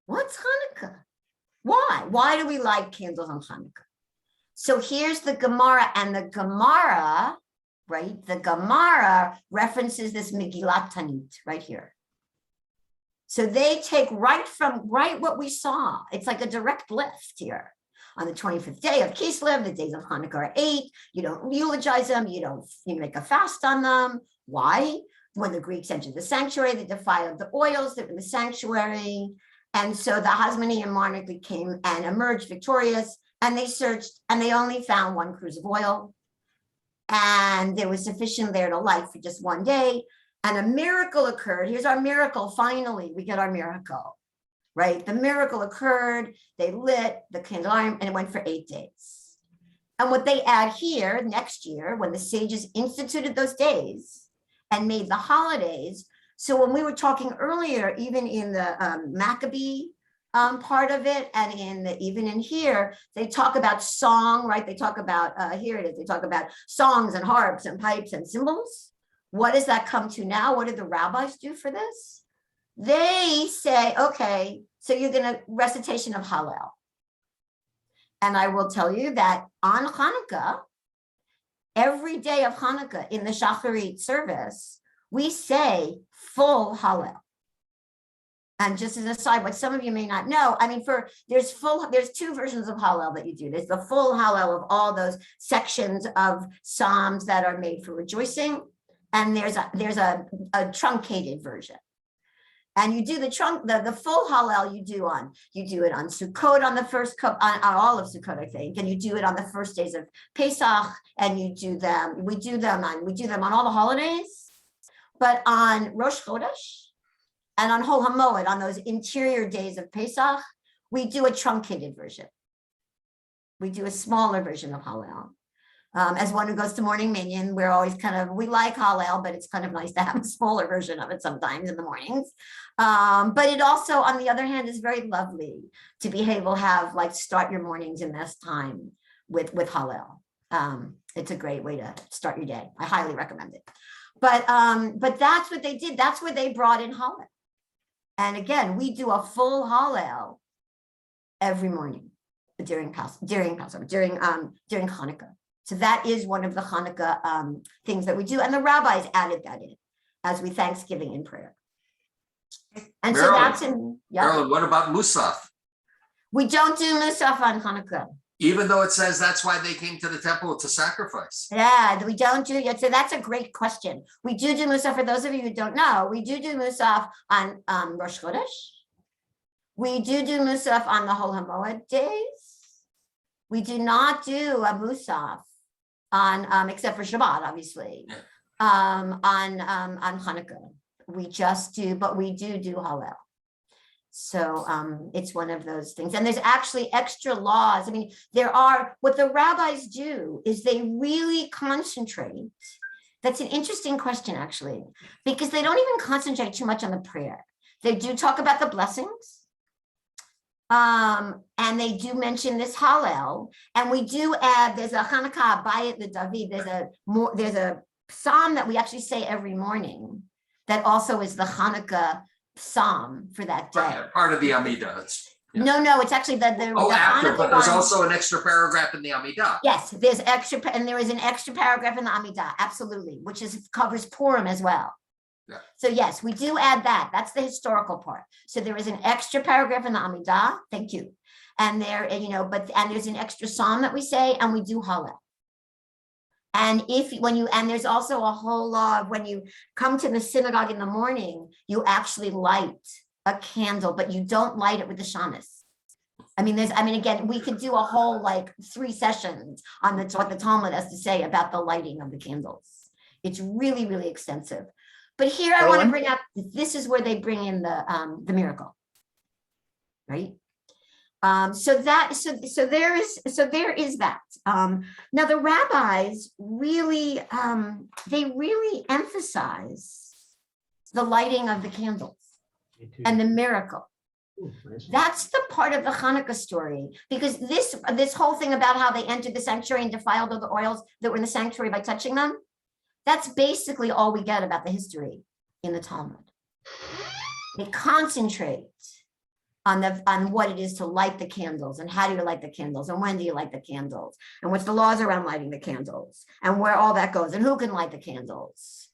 Speaker 1: what's Hanukkah? Why? Why do we light candles on Hanukkah? So here's the Gemara, and the Gemara, right? The Gemara references this Megillat Tanit right here. So they take right what we saw. It's like a direct lift here. On the 25th day of Kislev, the days of Hanukkah are 8. You don't eulogize them. You make a fast on them. Why? When the Greeks entered the sanctuary, they defiled the oils that were in the sanctuary. And so the Hasmonean monarchy came and emerged victorious, and they searched and they only found 1 cruse of oil. And there was sufficient there to light for just 1 day. And a miracle occurred. Here's our miracle. Finally, we get our miracle, right? The miracle occurred. They lit the candelabrum and it went for 8 days. And what they add here next year, when the sages instituted those days and made the holidays. So when we were talking earlier, even in the Maccabee part of it, and even in here, they talk about song, right? They talk about, here it is, they talk about songs and harps and pipes and cymbals. What does that come to now? What did the rabbis do for this? They say, okay, so you're going to recitation of Hallel. And I will tell you that on Hanukkah, every day of Hanukkah in the Shacharit service, we say full Hallel. And just as an aside, what some of you may not know, I mean, there's 2 versions of Hallel that you do. There's the full Hallel of all those sections of Psalms that are made for rejoicing. And there's a truncated version. And you do the full Hallel you do it on Sukkot on the first on all of Sukkot, I think, and you do it on the first days of Pesach, and we do them on all the holidays, but on Rosh Chodesh and on Hol HaMoed, on those interior days of Pesach, we do a truncated version. We do a smaller version of Hallel. As one who goes to morning minyan, we're always we like Hallel, but it's kind of nice to have a smaller version of it sometimes in the mornings. But it also, on the other hand, is very lovely to be able to have, start your mornings in this time with Hallel. It's a great way to start your day. I highly recommend it. But that's what they did. That's where they brought in Hallel. And again, we do a full Hallel every morning during Passover, during Hanukkah. So that is one of the Hanukkah things that we do. And the rabbis added that in as we Thanksgiving in prayer. And
Speaker 12: Marilyn,
Speaker 1: so that's in, yeah.
Speaker 12: Marilyn, what about Musaf?
Speaker 1: We don't do Musaf on Hanukkah.
Speaker 12: Even though it says that's why they came to the temple to sacrifice.
Speaker 1: Yeah, we don't do it. So that's a great question. We do Musaf, for those of you who don't know, we do Musaf on Rosh Chodesh. We do Musaf on the Hol HaMoed days. We do not do a Musaf on, except for Shabbat, obviously, on Hanukkah. We just do, but we do Hallel. So it's one of those things. And there's actually extra laws. I mean, what the rabbis do is they really concentrate. That's an interesting question, actually, because they don't even concentrate too much on the prayer. They do talk about the blessings. And they do mention this Hallel, and we do add, there's a Hanukkah Bayit the David, there's a psalm that we actually say every morning that also is the Hanukkah psalm for that day.
Speaker 12: Part of the Amidah. Yeah.
Speaker 1: No, it's actually the
Speaker 12: Oh, after,
Speaker 1: Hanukkah
Speaker 12: but there's
Speaker 1: one.
Speaker 12: also an extra paragraph in the Amidah.
Speaker 1: Yes, there's extra, and there is an extra paragraph in the Amidah, absolutely, which covers Purim as well.
Speaker 12: Yeah.
Speaker 1: So yes, we do add that. That's the historical part. So there is an extra paragraph in the Amidah. Thank you. And there, and there's an extra psalm that we say, and we do Hallel. And and there's also a whole law of when you come to the synagogue in the morning, you actually light a candle, but you don't light it with the shamas. Again, we could do a whole 3 sessions on what the Talmud has to say about the lighting of the candles. It's really, really extensive. But here I want to bring up, this is where they bring in the miracle, right? So there is that. Now the rabbis really, they really emphasize the lighting of the candles and the miracle. That's the part of the Hanukkah story, because this whole thing about how they entered the sanctuary and defiled all the oils that were in the sanctuary by touching them, that's basically all we get about the history in the Talmud. They concentrate on what it is to light the candles, and how do you light the candles, and when do you light the candles, and what's the laws around lighting the candles, and where all that goes, and who can light the candles.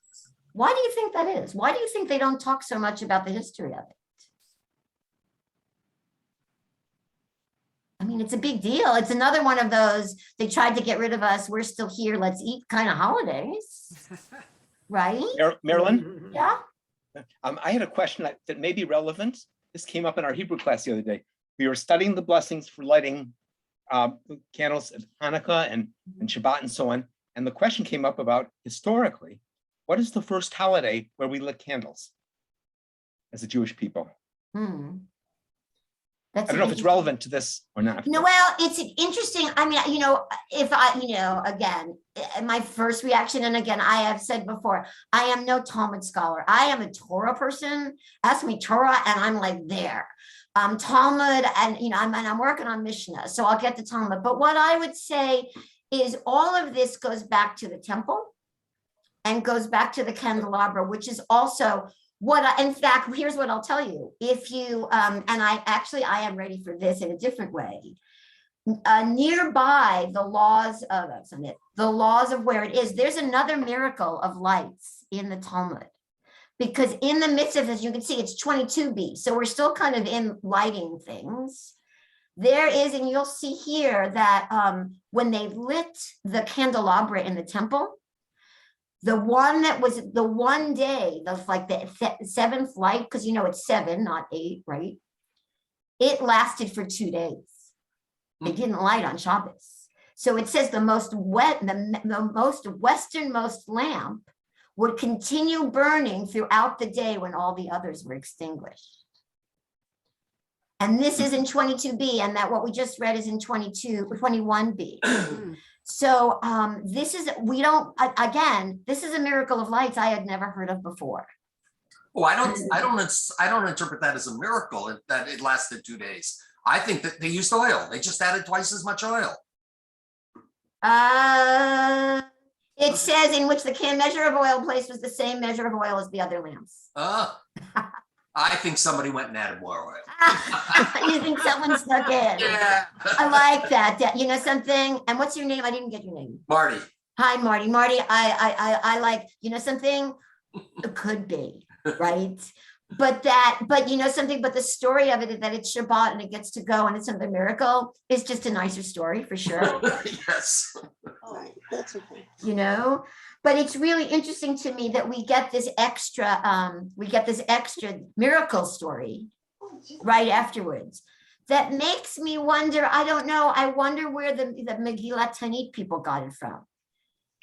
Speaker 1: Why do you think that is? Why do you think they don't talk so much about the history of it? It's a big deal. It's another one of those, they tried to get rid of us, we're still here, let's eat kind of holidays, right?
Speaker 9: Marilyn?
Speaker 1: Yeah.
Speaker 9: I had a question that may be relevant. This came up in our Hebrew class the other day. We were studying the blessings for lighting candles at Hanukkah and Shabbat and so on. And the question came up about, historically, what is the first holiday where we lit candles as a Jewish people? I don't know if it's relevant to this or not.
Speaker 1: No, well, it's interesting. Again, my first reaction, and again, I have said before, I am no Talmud scholar. I am a Torah person. Ask me Torah, and I'm there. Talmud, and I'm working on Mishnah, so I'll get to Talmud. But what I would say is all of this goes back to the temple and goes back to the candelabra, which is also in fact, here's what I'll tell you. If you, and I am ready for this in a different way. Nearby the laws of where it is, there's another miracle of lights in the Talmud. Because in the midst of this, you can see it's 22b. So we're still kind of in lighting things. There is, and you'll see here that when they lit the candelabra in the temple, the one that was the one day, the 7th light, because it's 7, not 8, right? It lasted for 2 days. They didn't light on Shabbos. So it says the most westernmost lamp would continue burning throughout the day when all the others were extinguished. And this is in 22b, and that what we just read is in 21b. So this is a miracle of lights I had never heard of before.
Speaker 12: Oh, I don't interpret that as a miracle that it lasted 2 days. I think that they used oil. They just added twice as much oil.
Speaker 1: It says in which the measure of oil placed was the same measure of oil as the other lamps.
Speaker 12: I think somebody went and added more oil.
Speaker 1: You think someone snuck in?
Speaker 12: Yeah.
Speaker 1: I like that. You know something? And what's your name? I didn't get your name.
Speaker 12: Marty.
Speaker 1: Hi, Marty. Marty, I like, something? It could be, right? But something, but the story of it is that it's Shabbat and it gets to go and it's another miracle is just a nicer story for sure.
Speaker 12: Yes.
Speaker 8: That's okay.
Speaker 1: But it's really interesting to me that we get this extra miracle story right afterwards. That makes me wonder, I don't know, I wonder where the Megillat Tanit people got it from,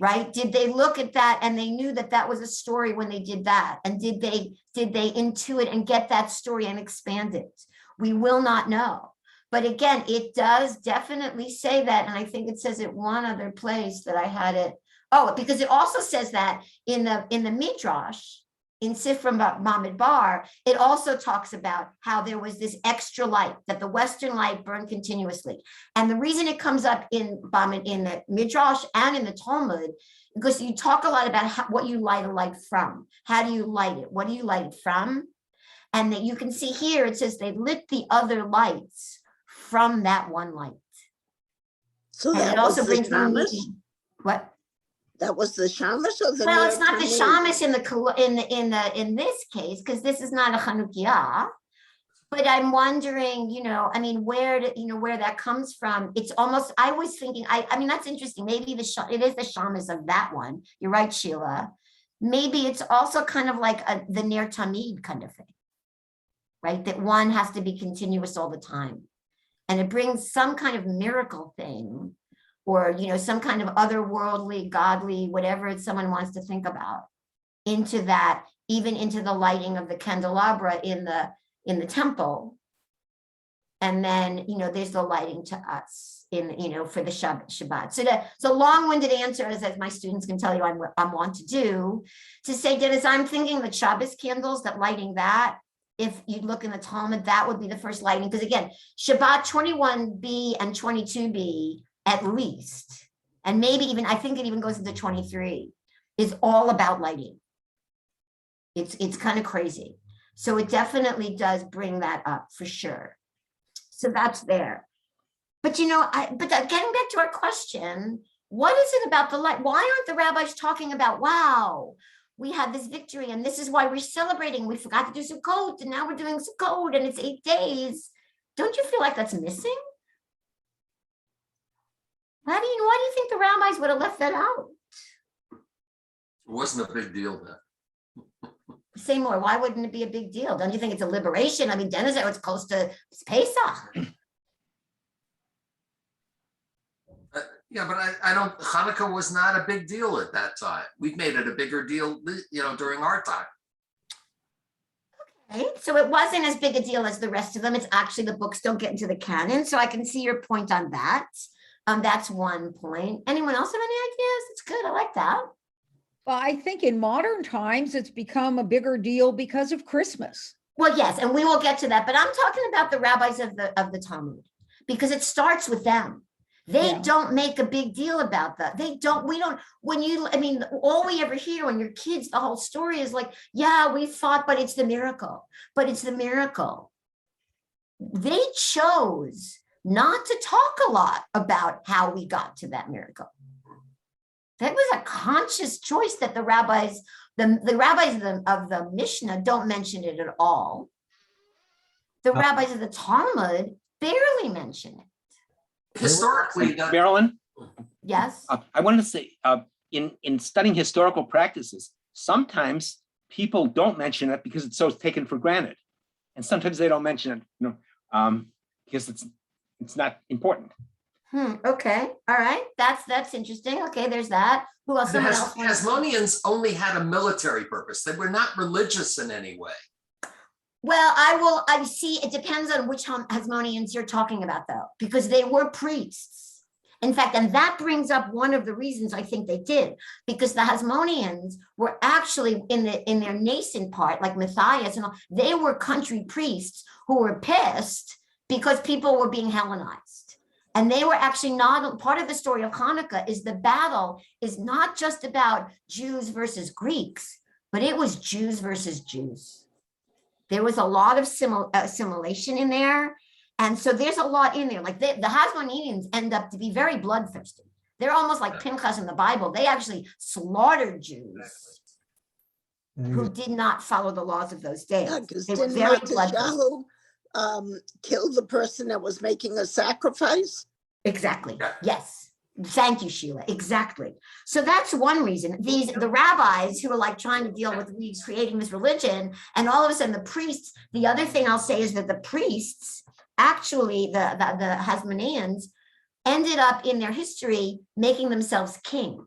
Speaker 1: right? Did they look at that and they knew that that was a story when they did that? And did they intuit and get that story and expand it? We will not know. But again, it does definitely say that. And I think it says it one other place that I had it. Oh, because it also says that in the Midrash, in Sifra Bamidbar, it also talks about how there was this extra light, that the Western light burned continuously. And the reason it comes up in the Midrash and in the Talmud, because you talk a lot about what you light a light from. How do you light it? What do you light it from? And that you can see here, it says they lit the other lights from that one light.
Speaker 8: So
Speaker 1: And
Speaker 8: that
Speaker 1: it also
Speaker 8: was the
Speaker 1: brings new
Speaker 8: Shamash?
Speaker 1: meaning. What?
Speaker 8: That was the Shamash or the
Speaker 1: Well, it's not the
Speaker 8: Ner
Speaker 1: Shamash in this case, because this is not a Hanukkah. But I'm wondering, I mean, where that comes from. It's almost, I was thinking, I mean, that's interesting. Maybe it is the Shamash of that one. You're right, Sheila. Maybe it's also kind of like the Ner Tamid kind of thing, right? That one has to be continuous all the time. And it brings some kind of miracle thing, or some kind of otherworldly, godly, whatever someone wants to think about, into that, even into the lighting of the candelabra in the temple. And then there's the lighting to us for the Shabbat. So that's a long-winded answer, as my students can tell you I want to do, to say, Dennis, I'm thinking the Shabbos candles, that lighting that, if you look in the Talmud, that would be the first lighting. Because again, Shabbat 21b and 22b at least, and maybe even, I think it even goes into 23, is all about lighting. It's kind of crazy. So it definitely does bring that up for sure. So that's there. But but getting back to our question, what is it about the light? Why aren't the rabbis talking about, wow, we had this victory and this is why we're celebrating. We forgot to do Sukkot and now we're doing Sukkot and it's 8 days. Don't you feel like that's missing? Why do you think the rabbis would have left that out?
Speaker 12: It wasn't a big deal then.
Speaker 1: Say more. Why wouldn't it be a big deal? Don't you think it's a liberation? I mean, Dennis, it's close to Pesach.
Speaker 12: Yeah, but I don't, Hanukkah was not a big deal at that time. We've made it a bigger deal, during our time.
Speaker 1: Okay, so it wasn't as big a deal as the rest of them. It's actually the books don't get into the canon. So I can see your point on that. That's one point. Anyone else have any ideas? It's good. I like that.
Speaker 11: Well, I think in modern times, it's become a bigger deal because of Christmas.
Speaker 1: Well, yes, and we will get to that. But I'm talking about the rabbis of the Talmud, because it starts with them. They don't make a big deal about that. All we ever hear when you're kids, the whole story is like, yeah, we fought, but it's the miracle. But it's the miracle. They chose not to talk a lot about how we got to that miracle. That was a conscious choice that the rabbis, the rabbis of the Mishnah don't mention it at all. The rabbis of the Talmud barely mention it.
Speaker 12: Historically,
Speaker 9: Marilyn,
Speaker 1: Yes.
Speaker 9: I wanted to say, in studying historical practices, sometimes people don't mention it because it's so taken for granted, and sometimes they don't mention it, because it's not important.
Speaker 1: Okay. All right. That's interesting. Okay. There's that. Who else?
Speaker 12: the
Speaker 1: Someone else wants-
Speaker 12: Hasmoneans only had a military purpose. They were not religious in any way.
Speaker 1: Well, I see. It depends on which Hasmoneans you're talking about, though, because they were priests. In fact, and that brings up one of the reasons I think they did, because the Hasmoneans were actually in their nascent part, like Matthias and all, they were country priests who were pissed because people were being Hellenized. And they were actually not part of the story of Hanukkah. Is the battle is not just about Jews versus Greeks, but it was Jews versus Jews. There was a lot of assimilation in there. And so there's a lot in there. Like the Hasmoneans end up to be very bloodthirsty. They're almost like Pinchas in the Bible. They actually slaughtered Jews who did not follow the laws of those days.
Speaker 8: Because
Speaker 1: They were
Speaker 8: didn't
Speaker 1: very bloodthirsty.
Speaker 8: Matisyahu kill the person that was making a sacrifice?
Speaker 1: Exactly.
Speaker 12: Yeah.
Speaker 1: Yes. Thank you, Sheila. Exactly. So that's one reason. The rabbis who are like trying to deal with creating this religion, and all of a sudden the priests. The other thing I'll say is that the priests, actually, the Hasmoneans, ended up in their history making themselves kings.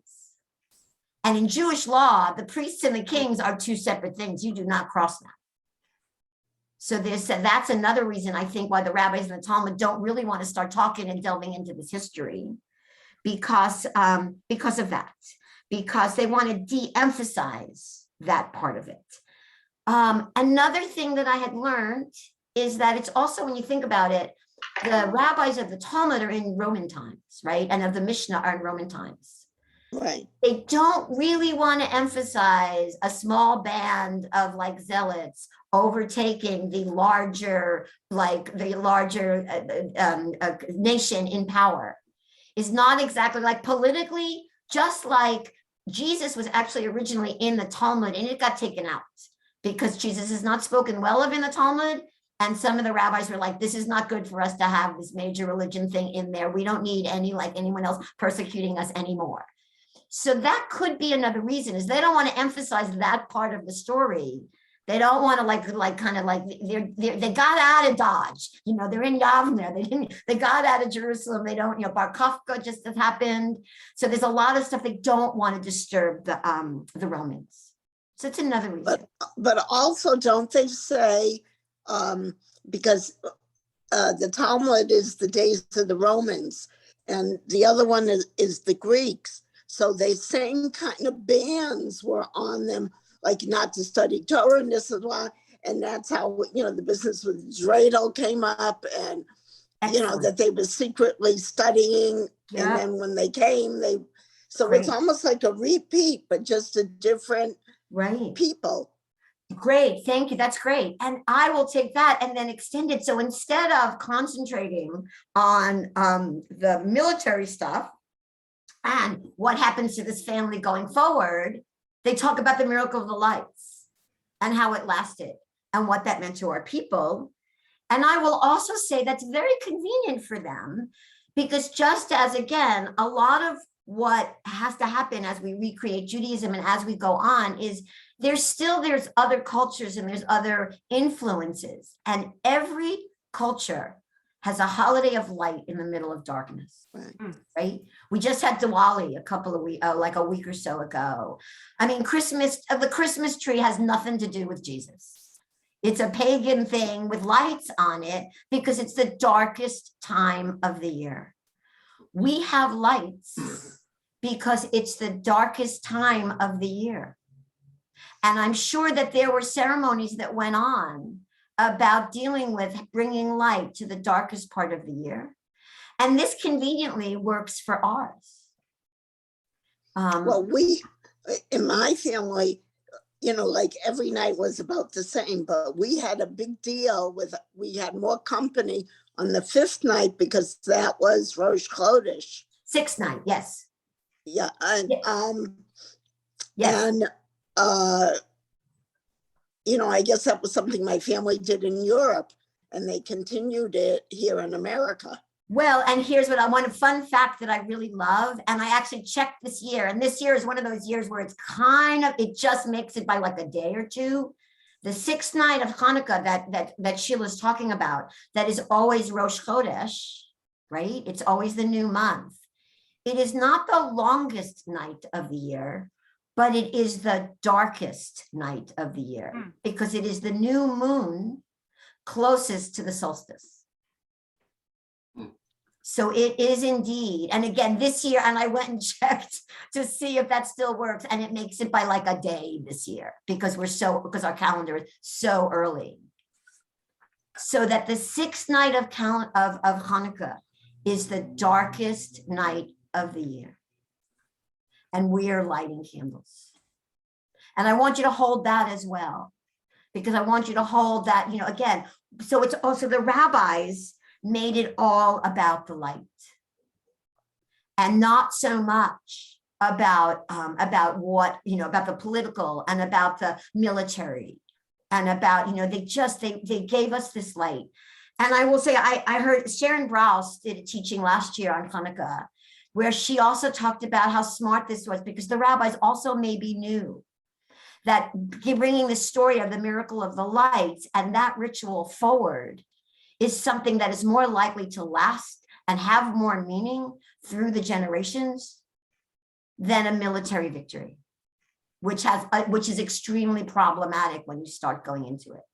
Speaker 1: And in Jewish law, the priests and the kings are two separate things. You do not cross them. So that's another reason I think why the rabbis in the Talmud don't really want to start talking and delving into this history, because of that, because they want to de-emphasize that part of it. Another thing that I had learned is that it's also, when you think about it, the rabbis of the Talmud are in Roman times, right? And of the Mishnah are in Roman times.
Speaker 8: Right.
Speaker 1: They don't really want to emphasize a small band of like zealots overtaking the larger nation in power. Is not exactly like politically, just like Jesus was actually originally in the Talmud and it got taken out because Jesus is not spoken well of in the Talmud. And some of the rabbis were like, this is not good for us to have this major religion thing in there. We don't need anyone else persecuting us anymore. So that could be another reason, is they don't want to emphasize that part of the story. They don't want to they got out of Dodge, they're in Yavne, they got out of Jerusalem. They don't, Bar Kokhba just has happened. So there's a lot of stuff they don't want to disturb the Romans. So it's another reason.
Speaker 8: But also, don't they say, because the Talmud is the days of the Romans, and the other one is the Greeks. So the same kind of bans were on them, like not to study Torah and this and that. And that's how, the business with dreidel came up, and, that they were secretly studying.
Speaker 1: Yeah.
Speaker 8: And then when they came, so
Speaker 1: Great.
Speaker 8: it's almost like a repeat, but just a different people.
Speaker 1: Great, thank you. That's great. And I will take that and then extend it. So instead of concentrating on the military stuff and what happens to this family going forward, they talk about the miracle of the lights and how it lasted and what that meant to our people. And I will also say that's very convenient for them, because just as, again, a lot of what has to happen as we recreate Judaism and as we go on is there's other cultures and there's other influences, and every culture has a holiday of light in the middle of darkness, right? We just had Diwali a week or so ago. I mean, the Christmas tree has nothing to do with Jesus. It's a pagan thing with lights on it because it's the darkest time of the year. We have lights because it's the darkest time of the year. And I'm sure that there were ceremonies that went on about dealing with bringing light to the darkest part of the year. And this conveniently works for ours.
Speaker 8: Well, we, in my family, like every night was about the same, but we had a big deal we had more company on the 5th night because that was Rosh Chodesh.
Speaker 1: 6th night, yes.
Speaker 8: Yeah, and
Speaker 1: yes.
Speaker 8: And I guess that was something my family did in Europe, and they continued it here in America.
Speaker 1: Well, and here's one fun fact that I really love, and I actually checked this year, and this year is one of those years where it just makes it by like a day or two. The 6th night of Hanukkah that Sheila's talking about, that is always Rosh Chodesh, right? It's always the new month. It is not the longest night of the year, but it is the darkest night of the year because it is the new moon closest to the solstice. So it is indeed. And again, this year, and I went and checked to see if that still works, and it makes it by like a day this year because our calendar is so early. So that the 6th night of Hanukkah is the darkest night of the year. And we are lighting candles. And I want you to hold that as well, because I want you to hold that, again, so it's also the rabbis made it all about the light and not so much about what, about the political and about the military and about, they gave us this light. And I will say, I heard Sharon Brous did a teaching last year on Hanukkah, where she also talked about how smart this was, because the rabbis also maybe knew that bringing the story of the miracle of the lights and that ritual forward is something that is more likely to last and have more meaning through the generations than a military victory, which is extremely problematic when you start going into it.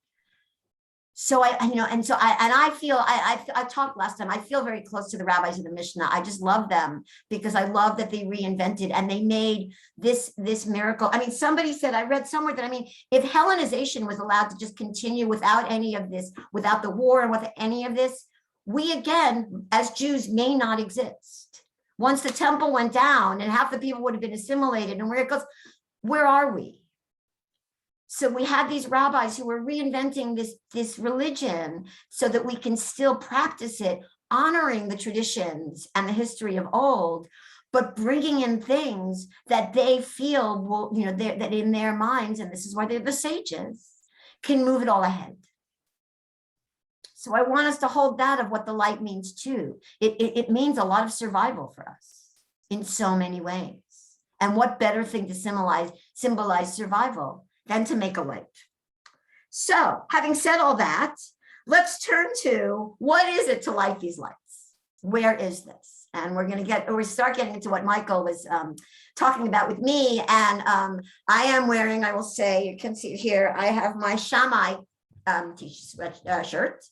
Speaker 1: So I feel, I talked last time, I feel very close to the rabbis of the Mishnah. I just love them because I love that they reinvented and they made this miracle. I mean, somebody said, I read somewhere that, I mean, if Hellenization was allowed to just continue without any of this, without the war and with any of this, we again, as Jews, may not exist. Once the temple went down and half the people would have been assimilated, and where it goes, where are we? So we had these rabbis who were reinventing this religion so that we can still practice it, honoring the traditions and the history of old, but bringing in things that they feel will, that in their minds, and this is why they're the sages, can move it all ahead. So I want us to hold that of what the light means too. It means a lot of survival for us in so many ways. And what better thing to symbolize survival than to make a light. So having said all that, let's turn to what is it to light these lights? Where is this? And we're start getting into what Michael was talking about with me. And I am wearing, I will say, you can see it here, I have my Shammai shirt.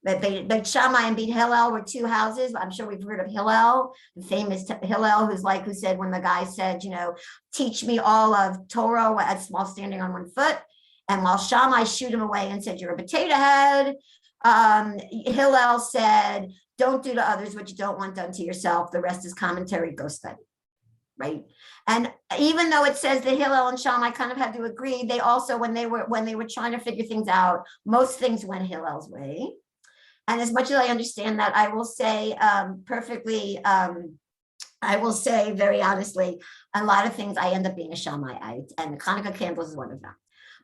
Speaker 1: Beit Shammai and Beit Hillel were two houses. I'm sure we've heard of Hillel, the famous Hillel, who said, when the guy said, teach me all of Torah while standing on one foot. And while Shammai shoot him away and said, you're a potato head, Hillel said, don't do to others what you don't want done to yourself. The rest is commentary, go study. Right. And even though it says that Hillel and Shammai kind of had to agree, they also, when they were trying to figure things out, most things went Hillel's way. And as much as I understand that, I will say I will say very honestly, a lot of things I end up being a Shammaiite, and the Hanukkah candles is one of them.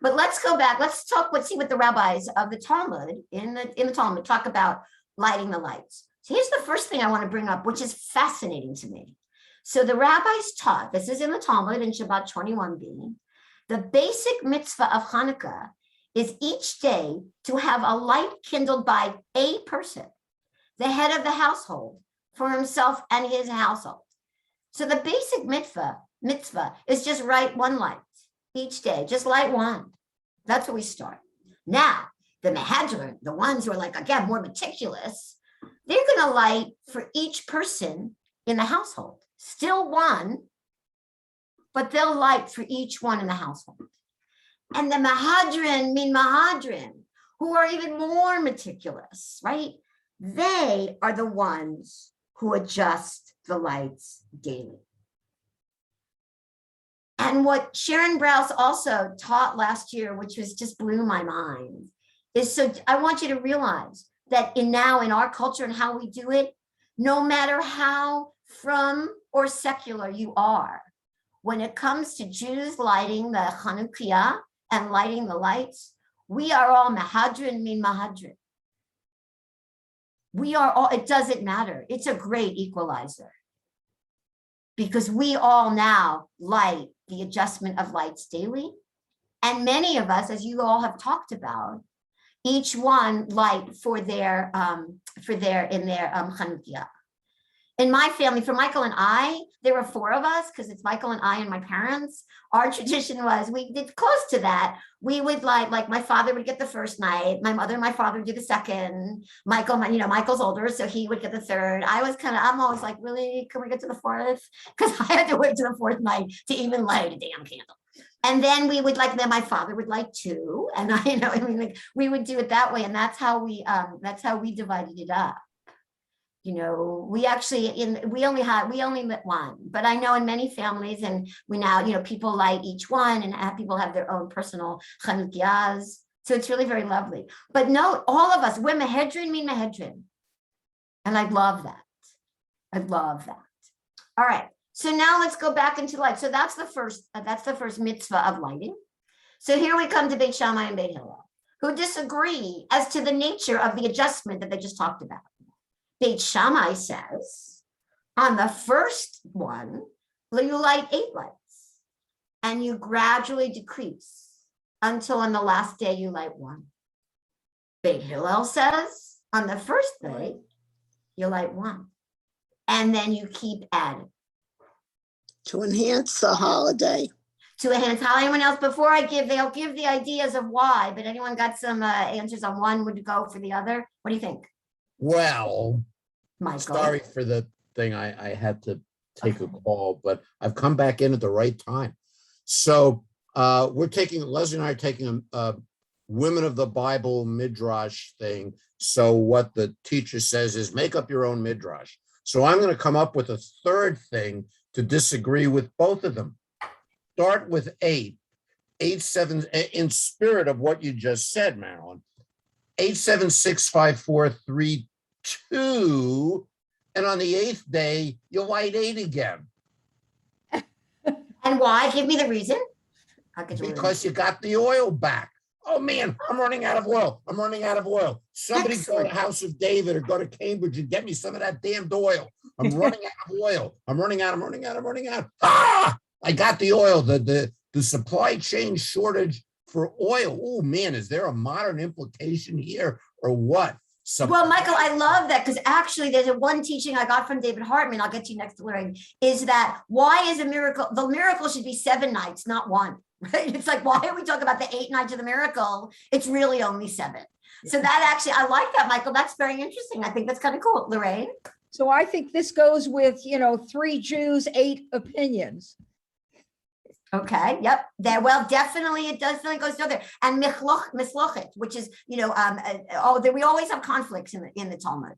Speaker 1: But let's go back. Let's see what the rabbis of the Talmud in the Talmud talk about lighting the lights. So here's the first thing I want to bring up, which is fascinating to me. So the rabbis taught, this is in the Talmud in Shabbat 21b, the basic mitzvah of Hanukkah is each day to have a light kindled by a person, the head of the household, for himself and his household. So the basic mitzvah is just light one light each day, just light one. That's where we start. Now, the Mehadrin, the ones who are again, more meticulous, they're gonna light for each person in the household. Still one, but they'll light for each one in the household. And the Mahadrin, who are even more meticulous, right? They are the ones who adjust the lights daily. And what Sharon Brous also taught last year, which just blew my mind, is so I want you to realize that in our culture and how we do it, no matter how from or secular you are, when it comes to Jews lighting the Hanukkah and lighting the lights, we are all Mahadrin min Mahadrin. We are all, it doesn't matter. It's a great equalizer. Because we all now light the adjustment of lights daily. And many of us, as you all have talked about, each one light for their Hanukkah. In my family, for Michael and I, there were four of us because it's Michael and I and my parents. Our tradition was, we did close to that. We would like my father would get the first night. My mother and my father would do the second. Michael's older, so he would get the third. I'm always like, really, can we get to the fourth? Because I had to wait to the fourth night to even light a damn candle. And then we would then my father would light two. And we would do it that way. And that's how we divided it up. We actually we only lit one, but I know in many families, and we now, people light each one and people have their own personal Chanukiahs. So it's really very lovely. But no, all of us, we're Mehedrin min Mehedrin. And I love that. I love that. All right. So now let's go back into light. So that's the first mitzvah of lighting. So here we come to Beit Shammai and Beit Hillel, who disagree as to the nature of the adjustment that they just talked about. Beit Shammai says, on the first one, you light 8 lights, and you gradually decrease until on the last day you light 1. Beit Hillel says, on the first day, you light 1, and then you keep adding.
Speaker 8: To enhance the holiday.
Speaker 1: To enhance how anyone else before I give, they'll give the ideas of why, but anyone got some answers on one would go for the other? What do you think,
Speaker 10: Well,
Speaker 1: Michael?
Speaker 10: sorry for the thing. I had to take a call, but I've come back in at the right time. So Leslie and I are taking a Women of the Bible Midrash thing. So what the teacher says is make up your own Midrash. So I'm going to come up with a third thing to disagree with both of them. Start with 8, 7, in spirit of what you just said, Marilyn. 8765432, and on the 8th day, you light 8 again.
Speaker 1: And why? Give me the reason. I'll get you
Speaker 10: Because you got the oil back. Oh man, I'm running out of oil. I'm running out of oil. Somebody
Speaker 1: Excellent.
Speaker 10: go to House of David or go to Cambridge and get me some of that damned oil. I'm running out of oil. I'm running out. Ah! I got the oil. The supply chain shortage for oil. Oh man, is there a modern implication here or what?
Speaker 1: Well, Michael, I love that because actually there's one teaching I got from David Hartman, I'll get to you next to Lorraine, is that why is a miracle? The miracle should be 7 nights, not 1, right? It's like, why are we talking about the 8 nights of the miracle? It's really only 7. So that actually, I like that, Michael. That's very interesting. I think that's kind of cool. Lorraine?
Speaker 11: So I think this goes with, 3 Jews, 8 opinions.
Speaker 1: Okay, yep. There, well, definitely it definitely goes there. And mislochet, which is, we always have conflicts in the Talmud.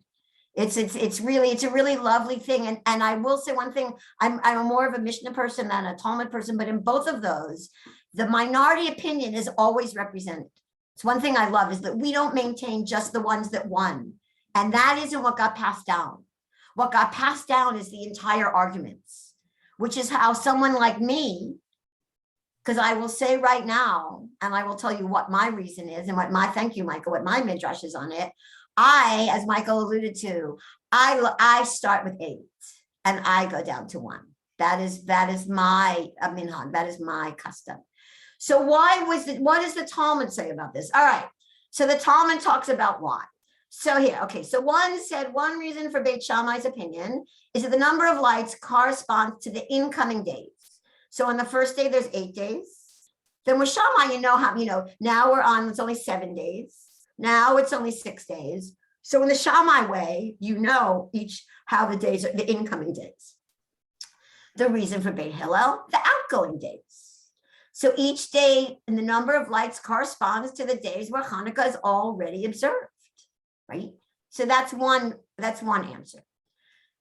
Speaker 1: It's a really lovely thing. And I will say one thing, I'm more of a Mishnah person than a Talmud person, but in both of those, the minority opinion is always represented. It's one thing I love is that we don't maintain just the ones that won. And that isn't what got passed down. What got passed down is the entire arguments, which is how someone like me, because I will say right now, and I will tell you what my reason is and thank you, Michael, what my midrash is on it. I, as Michael alluded to, I start with 8 and I go down to 1. That is my minhag. That is my custom. So what does the Talmud say about this? All right. So the Talmud talks about why. So here, okay. So one reason for Beit Shammai's opinion is that the number of lights corresponds to the incoming days. So on the first day, there's 8 days. Then with Shammai, now we're on, it's only 7 days. Now it's only 6 days. So in the Shammai way, how the days are, the incoming days. The reason for Beit Hillel, the outgoing days. So each day and the number of lights corresponds to the days where Hanukkah is already observed, right? So that's one answer.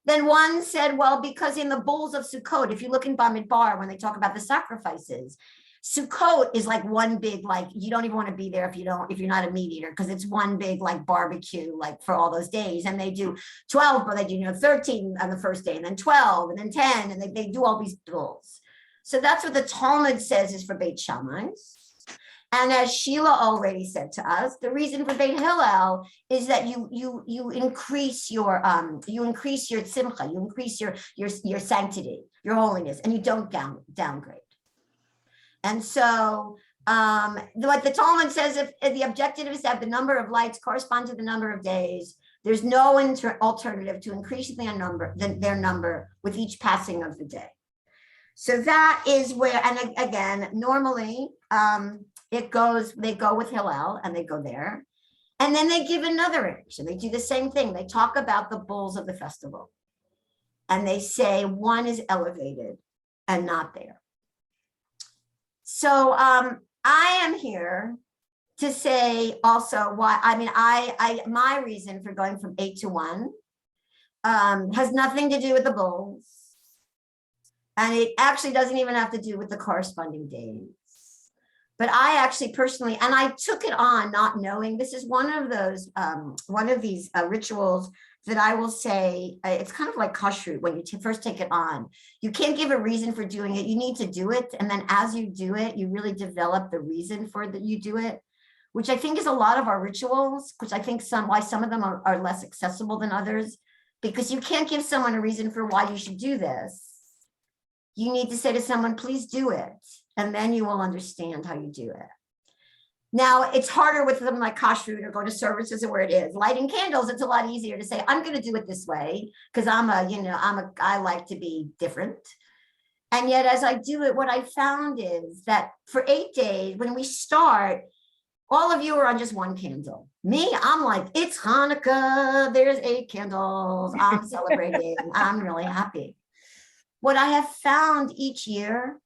Speaker 1: Then one said, well, because in the bowls of Sukkot, if you look in Bamidbar, when they talk about the sacrifices, Sukkot is like one big, you don't even want to be there if you're not a meat eater, because it's one big barbecue, for all those days. And they do 12, but they do 13 on the first day, and then 12, and then 10, and they do all these bowls. So that's what the Talmud says is for Beit Shammai's. And as Sheila already said to us, the reason for Beit Hillel is that you increase your simcha, you increase your sanctity, your holiness, and you don't downgrade. And so what the Talmud says, if the objective is that the number of lights correspond to the number of days, there's no alternative to increasing their number with each passing of the day. So that is where, and again, normally they go with Hillel and they go there. And then they give another answer. They do the same thing. They talk about the bulls of the festival. And they say one is elevated and not there. So I am here to say also why, my reason for going from 8 to 1 has nothing to do with the bulls. And it actually doesn't even have to do with the corresponding days. But I actually personally, and I took it on not knowing, this is one of these rituals that I will say, it's kind of like kashrut when you first take it on. You can't give a reason for doing it. You need to do it. And then as you do it, you really develop the reason for that you do it, which I think is a lot of our rituals, which I think why some of them are less accessible than others, because you can't give someone a reason for why you should do this. You need to say to someone, please do it. And then you will understand how you do it. Now, it's harder with something like kashrut or going to services or where it is. Lighting candles, it's a lot easier to say, I'm going to do it this way because I like to be different. And yet, as I do it, what I found is that for 8 days, when we start, all of you are on just one candle. Me, I'm like, it's Hanukkah, there's 8 candles, I'm celebrating, I'm really happy. What I have found each year,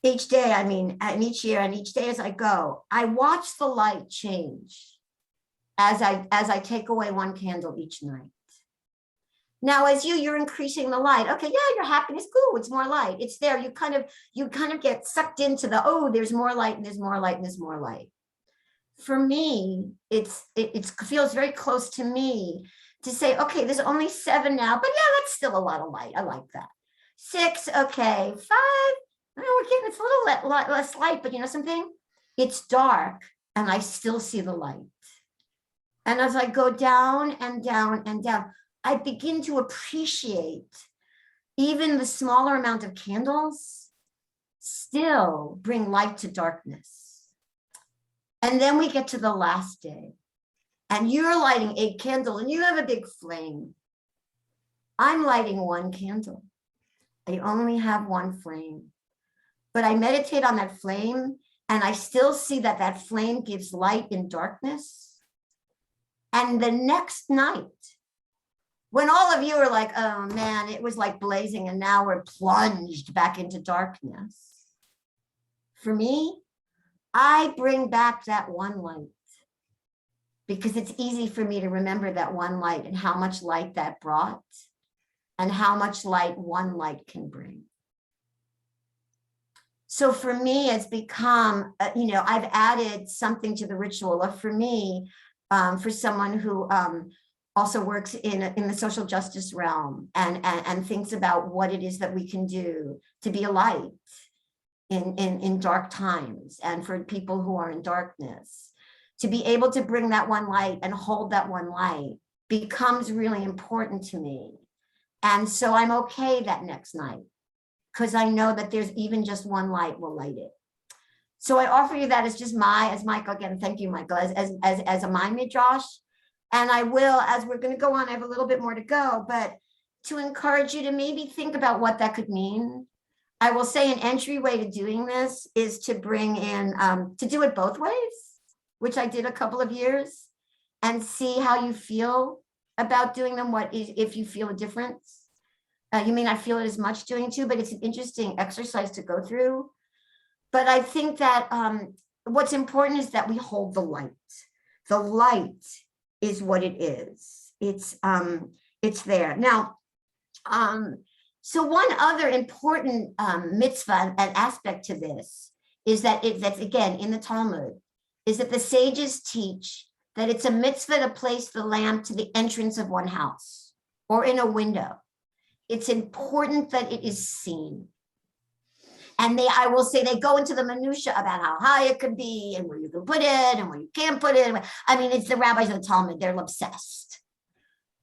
Speaker 1: each day, I mean, and each year and each day as I go, I watch the light change as I take away one candle each night. Now, as you're increasing the light. Okay, yeah, your happiness, cool, it's more light. It's there. You kind of get sucked into the, oh, there's more light and there's more light and there's more light. For me, it feels very close to me to say, okay, there's only 7 now, but yeah, that's still a lot of light. I like that. 6, okay, 5, oh, again, it's a little less light, but you know something? It's dark and I still see the light. And as I go down and down and down, I begin to appreciate even the smaller amount of candles still bring light to darkness. And then we get to the last day and you're lighting 8 candles and you have a big flame. I'm lighting 1 candle. I only have 1 flame, but I meditate on that flame and I still see that that flame gives light in darkness. And the next night, when all of you are like, oh man, it was like blazing and now we're plunged back into darkness. For me, I bring back that 1 light because it's easy for me to remember that 1 light and how much light that brought and how much light 1 light can bring. So for me, it's become, I've added something to the ritual. Or for me, for someone who also works in the social justice realm and thinks about what it is that we can do to be a light in dark times, and for people who are in darkness, to be able to bring that 1 light and hold that 1 light becomes really important to me. And so I'm okay that next night because I know that there's even just 1 light will light it. So I offer you that as just as Michael, again, thank you, Michael, as a mind midrash. And I will, as we're going to go on, I have a little bit more to go, but to encourage you to maybe think about what that could mean. I will say an entryway to doing this is to bring in, to do it both ways, which I did a couple of years, and see how you feel about doing them. If you feel a difference. You may not feel it as much doing it too, but it's an interesting exercise to go through. But I think that what's important is that we hold the light. The light is what it is. It's there. Now, so one other important mitzvah and aspect to this is that's again in the Talmud, is that the sages teach that it's a mitzvah to place the lamp to the entrance of one house or in a window. It's important that it is seen. And I will say they go into the minutia about how high it could be and where you can put it and where you can't put it. I mean, it's the rabbis of the Talmud, they're obsessed.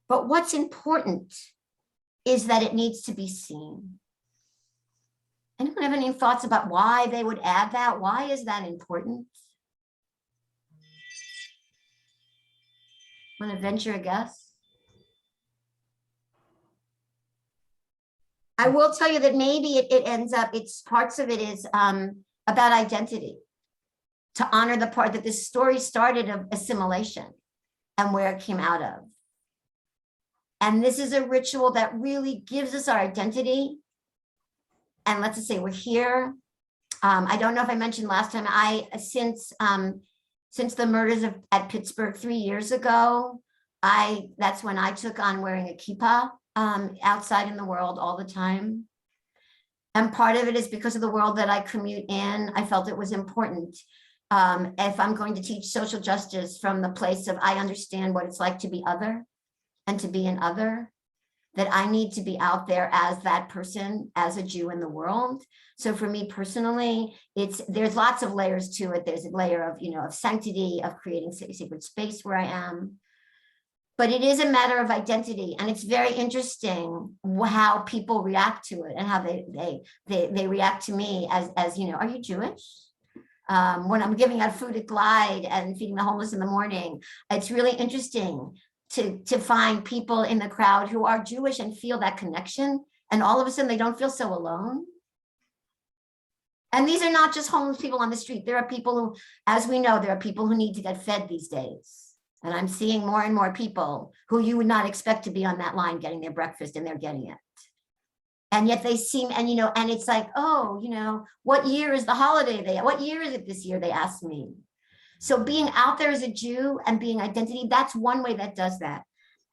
Speaker 1: But what's important is that it needs to be seen. Anyone have any thoughts about why they would add that? Why is that important? Want to venture a guess? I will tell you that maybe it ends up, parts of it is about identity, to honor the part that this story started of assimilation and where it came out of. And this is a ritual that really gives us our identity and lets us say we're here. I don't know if I mentioned last time, since the murders at Pittsburgh 3 years ago, that's when I took on wearing a kippah outside in the world all the time. And part of it is because of the world that I commute in. I felt it was important. If I'm going to teach social justice from the place of I understand what it's like to be other and to be an other, that I need to be out there as that person, as a Jew in the world. So for me personally, there's lots of layers to it. There's a layer of, of sanctity, of creating sacred space where I am. But it is a matter of identity, and it's very interesting how people react to it and how they react to me as are you Jewish? When I'm giving out food at Glide and feeding the homeless in the morning, it's really interesting to find people in the crowd who are Jewish and feel that connection, and all of a sudden they don't feel so alone. And these are not just homeless people on the street. There are people who, as we know, there are people who need to get fed these days. And I'm seeing more and more people who you would not expect to be on that line getting their breakfast, and they're getting it. And yet they seem, and and it's like, oh, what year is the holiday? What year is it this year? They ask me. So being out there as a Jew and being identity, that's one way that does that.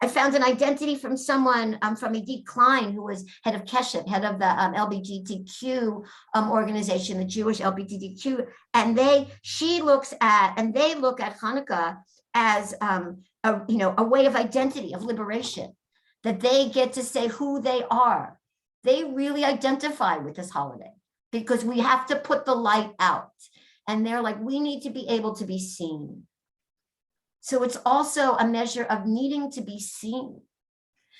Speaker 1: I found an identity from someone from Edith Klein, who was head of Keshet, head of the LGBTQ organization, the Jewish LGBTQ, and they look at Hanukkah as a way of identity, of liberation, that they get to say who they are. They really identify with this holiday because we have to put the light out, and they're like, we need to be able to be seen. So it's also a measure of needing to be seen.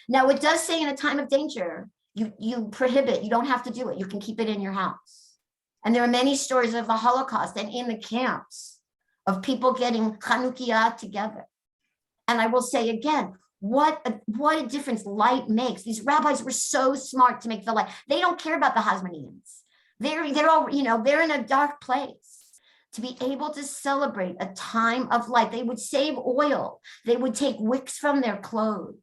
Speaker 1: Now, it does say in a time of danger, you prohibit, you don't have to do it. You can keep it in your house. And there are many stories of the Holocaust and in the camps of people getting Hanukkah together. And I will say again, what a difference light makes. These rabbis were so smart to make the light. They don't care about the Hasmoneans. They're all, they're in a dark place. To be able to celebrate a time of light. They would save oil. They would take wicks from their clothes.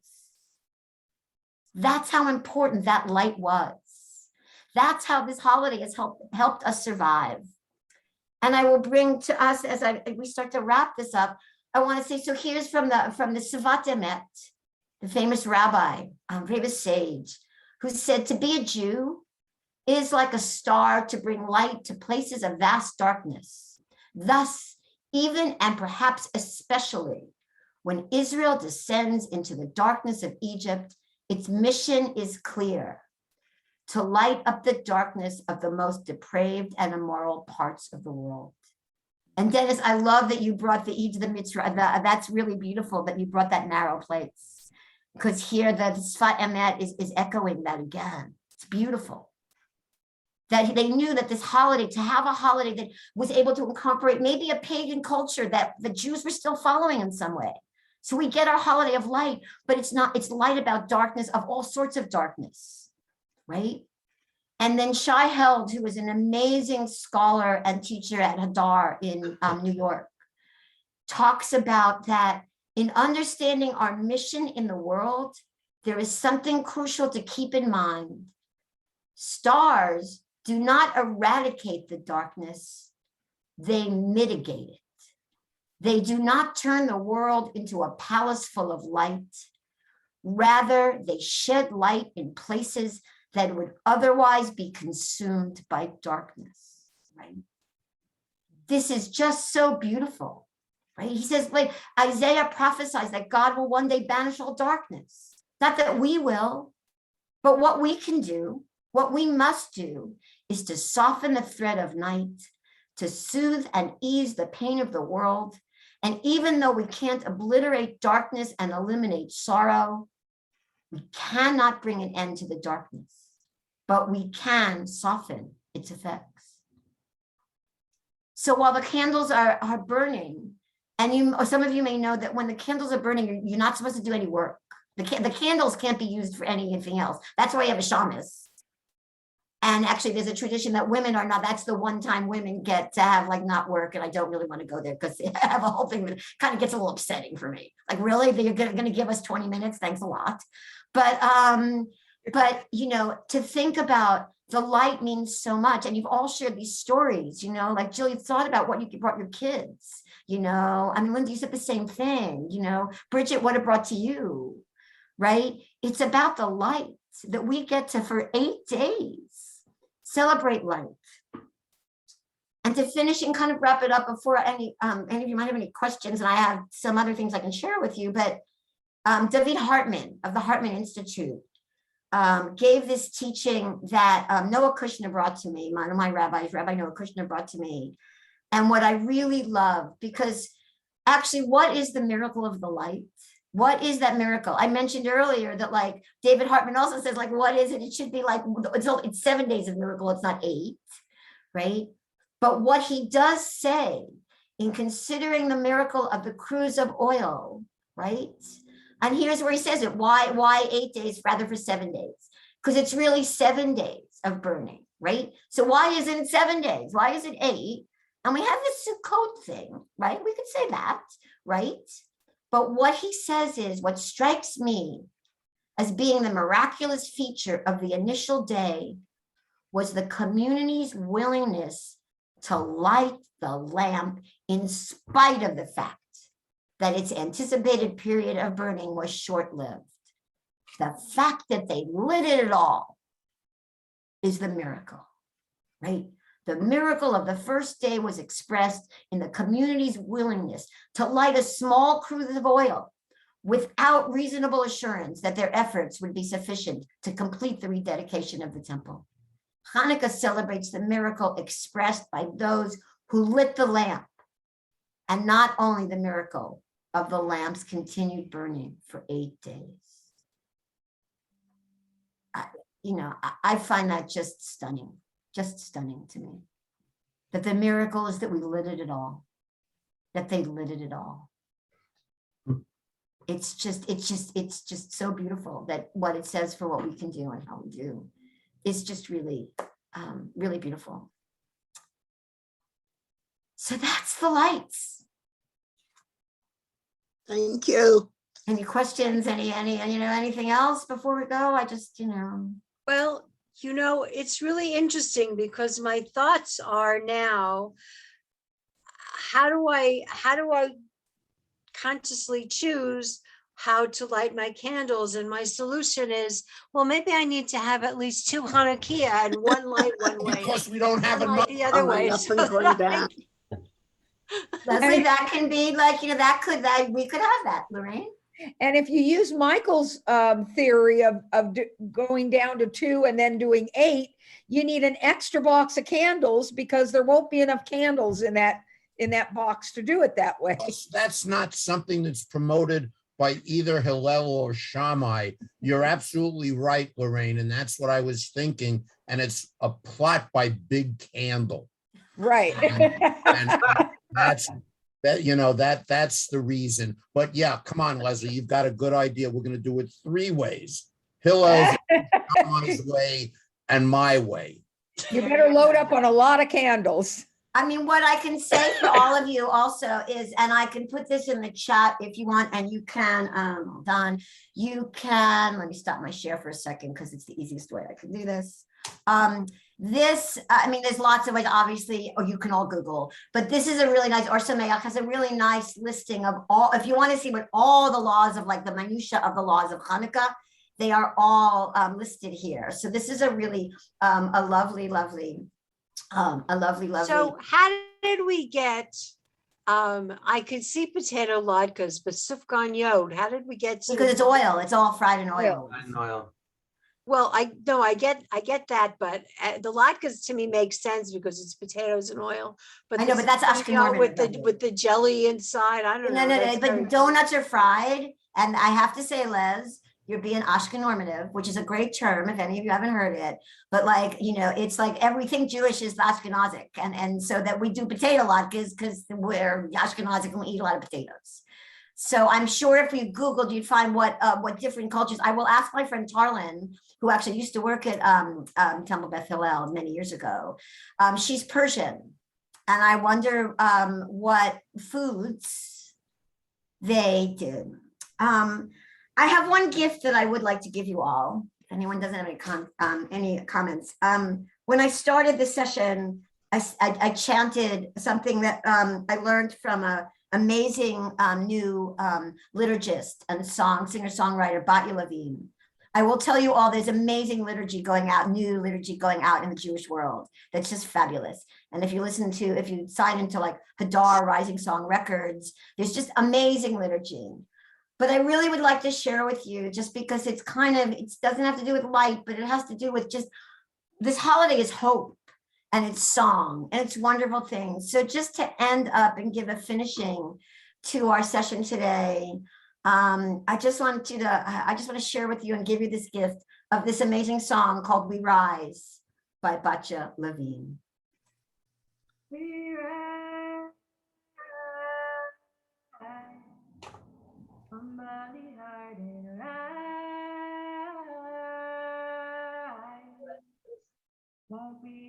Speaker 1: That's how important that light was. That's how this holiday has helped us survive. And I will bring to us, as we start to wrap this up, I want to say, so here's from the Savat Emet, the famous rabbi, famous sage, who said to be a Jew is like a star to bring light to places of vast darkness. Thus, even and perhaps especially when Israel descends into the darkness of Egypt, its mission is clear: to light up the darkness of the most depraved and immoral parts of the world. And Dennis, I love that you brought the Eid the Mitzvah. That's really beautiful that you brought that narrow place, because here the Sfat Emet is echoing that again. It's beautiful. That they knew that this holiday, to have a holiday that was able to incorporate maybe a pagan culture that the Jews were still following in some way. So we get our holiday of light, but it's light about darkness, of all sorts of darkness, right? And then Shai Held, who was an amazing scholar and teacher at Hadar in New York, talks about that in understanding our mission in the world, there is something crucial to keep in mind. Stars do not eradicate the darkness, they mitigate it. They do not turn the world into a palace full of light. Rather, they shed light in places that would otherwise be consumed by darkness, right? This is just so beautiful, right? He says, like Isaiah prophesies that God will one day banish all darkness. Not that we will, but what we can do, what we must do, is to soften the thread of night, to soothe and ease the pain of the world. And even though we can't obliterate darkness and eliminate sorrow, we cannot bring an end to the darkness, but we can soften its effects. So while the candles are burning, and some of you may know that when the candles are burning, you're not supposed to do any work. The candles can't be used for anything else. That's why you have a shamus. And actually, there's a tradition that women are not, that's the one time women get to have not work. And I don't really want to go there because they have a whole thing that kind of gets a little upsetting for me. Like, really, they're going to give us 20 minutes? Thanks a lot. But to think about the light means so much. And you've all shared these stories, like Jill, you thought about what you brought your kids, Linda, you said the same thing, Bridget, what it brought to you, right? It's about the light that we get to, for 8 days, celebrate light. And to finish and kind of wrap it up before any of you might have any questions, and I have some other things I can share with you, but David Hartman of the Hartman Institute gave this teaching that Noah Kushner brought to me, one of my rabbis, Rabbi Noah Kushner brought to me. And what I really love, because actually, what is the miracle of the light? What is that miracle? I mentioned earlier that David Hartman also says, what is it? It should be it's 7 days of miracle. It's not 8, right? But what he does say in considering the miracle of the cruse of oil, right? And here's where he says it. Why 8 days rather for 7 days? Because it's really 7 days of burning, right? So why isn't it 7 days? Why is it 8? And we have this Sukkot thing, right? We could say that, right? But what he says is, what strikes me as being the miraculous feature of the initial day was the community's willingness to light the lamp in spite of the fact that its anticipated period of burning was short-lived. The fact that they lit it at all is the miracle, right? The miracle of the first day was expressed in the community's willingness to light a small cruse of oil without reasonable assurance that their efforts would be sufficient to complete the rededication of the temple. Hanukkah celebrates the miracle expressed by those who lit the lamp, and not only the miracle of the lamp's continued burning for 8 days. I find that just stunning to me. That the miracle is that we lit it at all, that they lit it at all. It's just so beautiful that what it says for what we can do and how we do is just really, really beautiful. So that's the lights.
Speaker 8: Thank you.
Speaker 1: Any questions, anything else before we go? I just,
Speaker 3: Well, it's really interesting because my thoughts are now, how do I consciously choose how to light my candles? And my solution is, well, maybe I need to have at least 2 Hanukkah and one light one way,
Speaker 10: Because we don't have
Speaker 3: one
Speaker 10: enough.
Speaker 3: light the other way.
Speaker 8: Up
Speaker 3: So
Speaker 8: and going down.
Speaker 1: Leslie, that can be like, we could have that, Lorraine.
Speaker 11: And if you use Michael's theory of going down to 2 and then doing 8, you need an extra box of candles because there won't be enough candles in that box to do it that way.
Speaker 10: That's not something that's promoted by either Hillel or Shammai. You're absolutely right, Lorraine, and that's what I was thinking. And it's a plot by Big Candle.
Speaker 11: Right.
Speaker 10: And that's the reason. But yeah, come on, Leslie, you've got a good idea. We're going to do it 3 ways: Hillel's, Shammai's way, and my way.
Speaker 11: You better load up on a lot of candles.
Speaker 1: I mean, what I can say for all of you also is, and I can put this in the chat if you want, and you can, hold on, let me stop my share for a second because it's the easiest way I can do this. There's lots of ways, obviously, or you can all Google, but this is a really nice, Or Sameach has a really nice listing of all, if you want to see what all the laws of, like the minutia of the laws of Hanukkah, they are all listed here. So this is a really, a lovely.
Speaker 3: So how did we get, I could see potato latkes, but sufgan yod, how did we get to?
Speaker 1: Because it's oil, it's all fried in oil.
Speaker 3: Well, I get that, but the latkes to me make sense because it's potatoes and oil. But
Speaker 1: I know, but that's Ashkenaz
Speaker 3: with the jelly inside. I don't know.
Speaker 1: No, but donuts are fried, and I have to say, Les, you're being Ashken normative, which is a great term if any of you haven't heard it. But it's like everything Jewish is Ashkenazic, and so that we do potato latkes because we're Ashkenazic and we eat a lot of potatoes. So I'm sure if you Googled, you'd find what different cultures. I will ask my friend Tarlin, who actually used to work at Temple Beth Hillel many years ago. She's Persian, and I wonder what foods they did. I have one gift that I would like to give you all. If anyone doesn't have any comments. When I started the session, I chanted something that I learned from a amazing new liturgist and singer-songwriter, Batya Levine. I will tell you all, there's amazing new liturgy going out in the Jewish world. That's just fabulous. And if you sign into like Hadar Rising Song Records, there's just amazing liturgy. But I really would like to share with you, just because it doesn't have to do with light, but it has to do with just, this holiday is hope. And it's song, and it's wonderful things. So just to end up and give a finishing to our session today, I just want to share with you and give you this gift of this amazing song called "We Rise" by Batya Levine. We rise, somebody hiding rise, won't be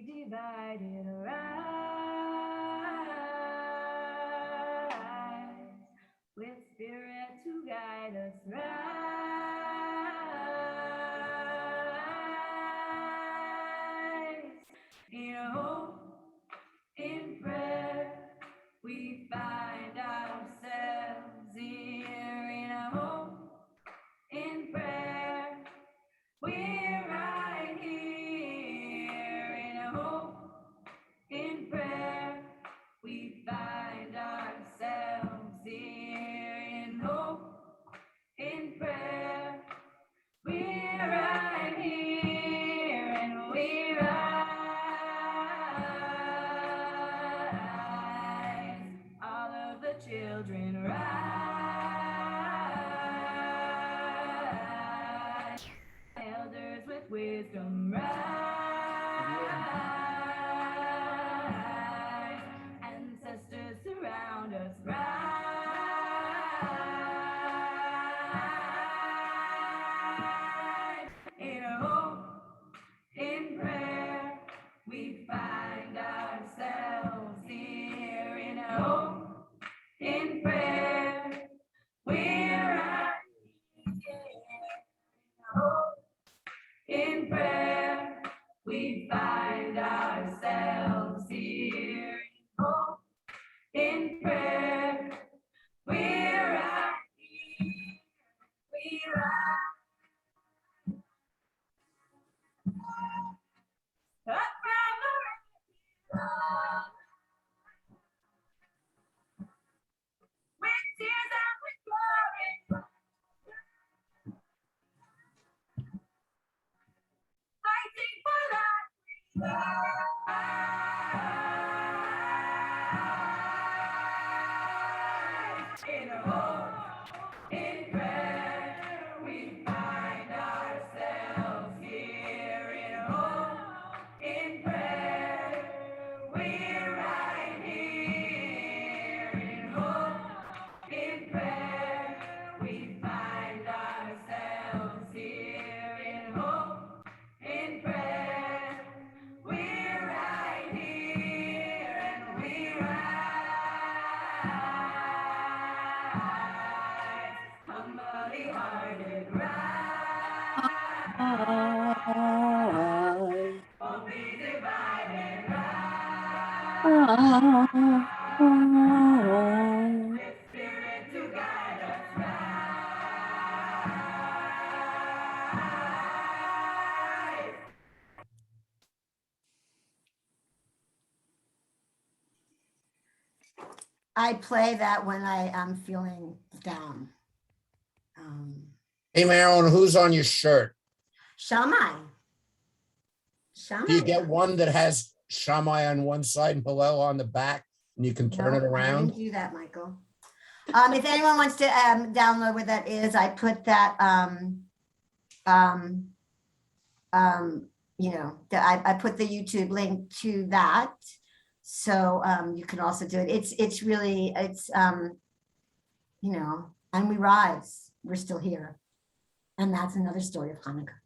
Speaker 13: children rise. Elders with wisdom rise. Ancestors surround us rise. In hope, in prayer, we find ourselves here. In hope, in prayer, we're out here. In hope, in prayer, we find ourselves here. In hope, in prayer, we're out here. We're out. Up from the river, with tears and with glory, fighting for life. In hope, in prayer, we find ourselves here. In hope, in prayer, we're right here. In hope, in prayer, we find ourselves here. In hope, in prayer, we're right here and we rise, humbly hearted rise, won't be divided rise, with spirit to guide us rise.
Speaker 1: I play that when I am feeling down.
Speaker 10: Hey, Marilyn, who's on your shirt?
Speaker 1: Shammai.
Speaker 10: Do you
Speaker 1: Shammai.
Speaker 10: get one that has Shammai on one side and Hillel on the back, and you can turn it
Speaker 1: No, I
Speaker 10: around?
Speaker 1: didn't do that, Michael. If anyone wants to download what that is, I put that, you know, I put the YouTube link to that. So you can also do it. It's really, you know, and we rise. We're still here. And that's another story of Hanukkah.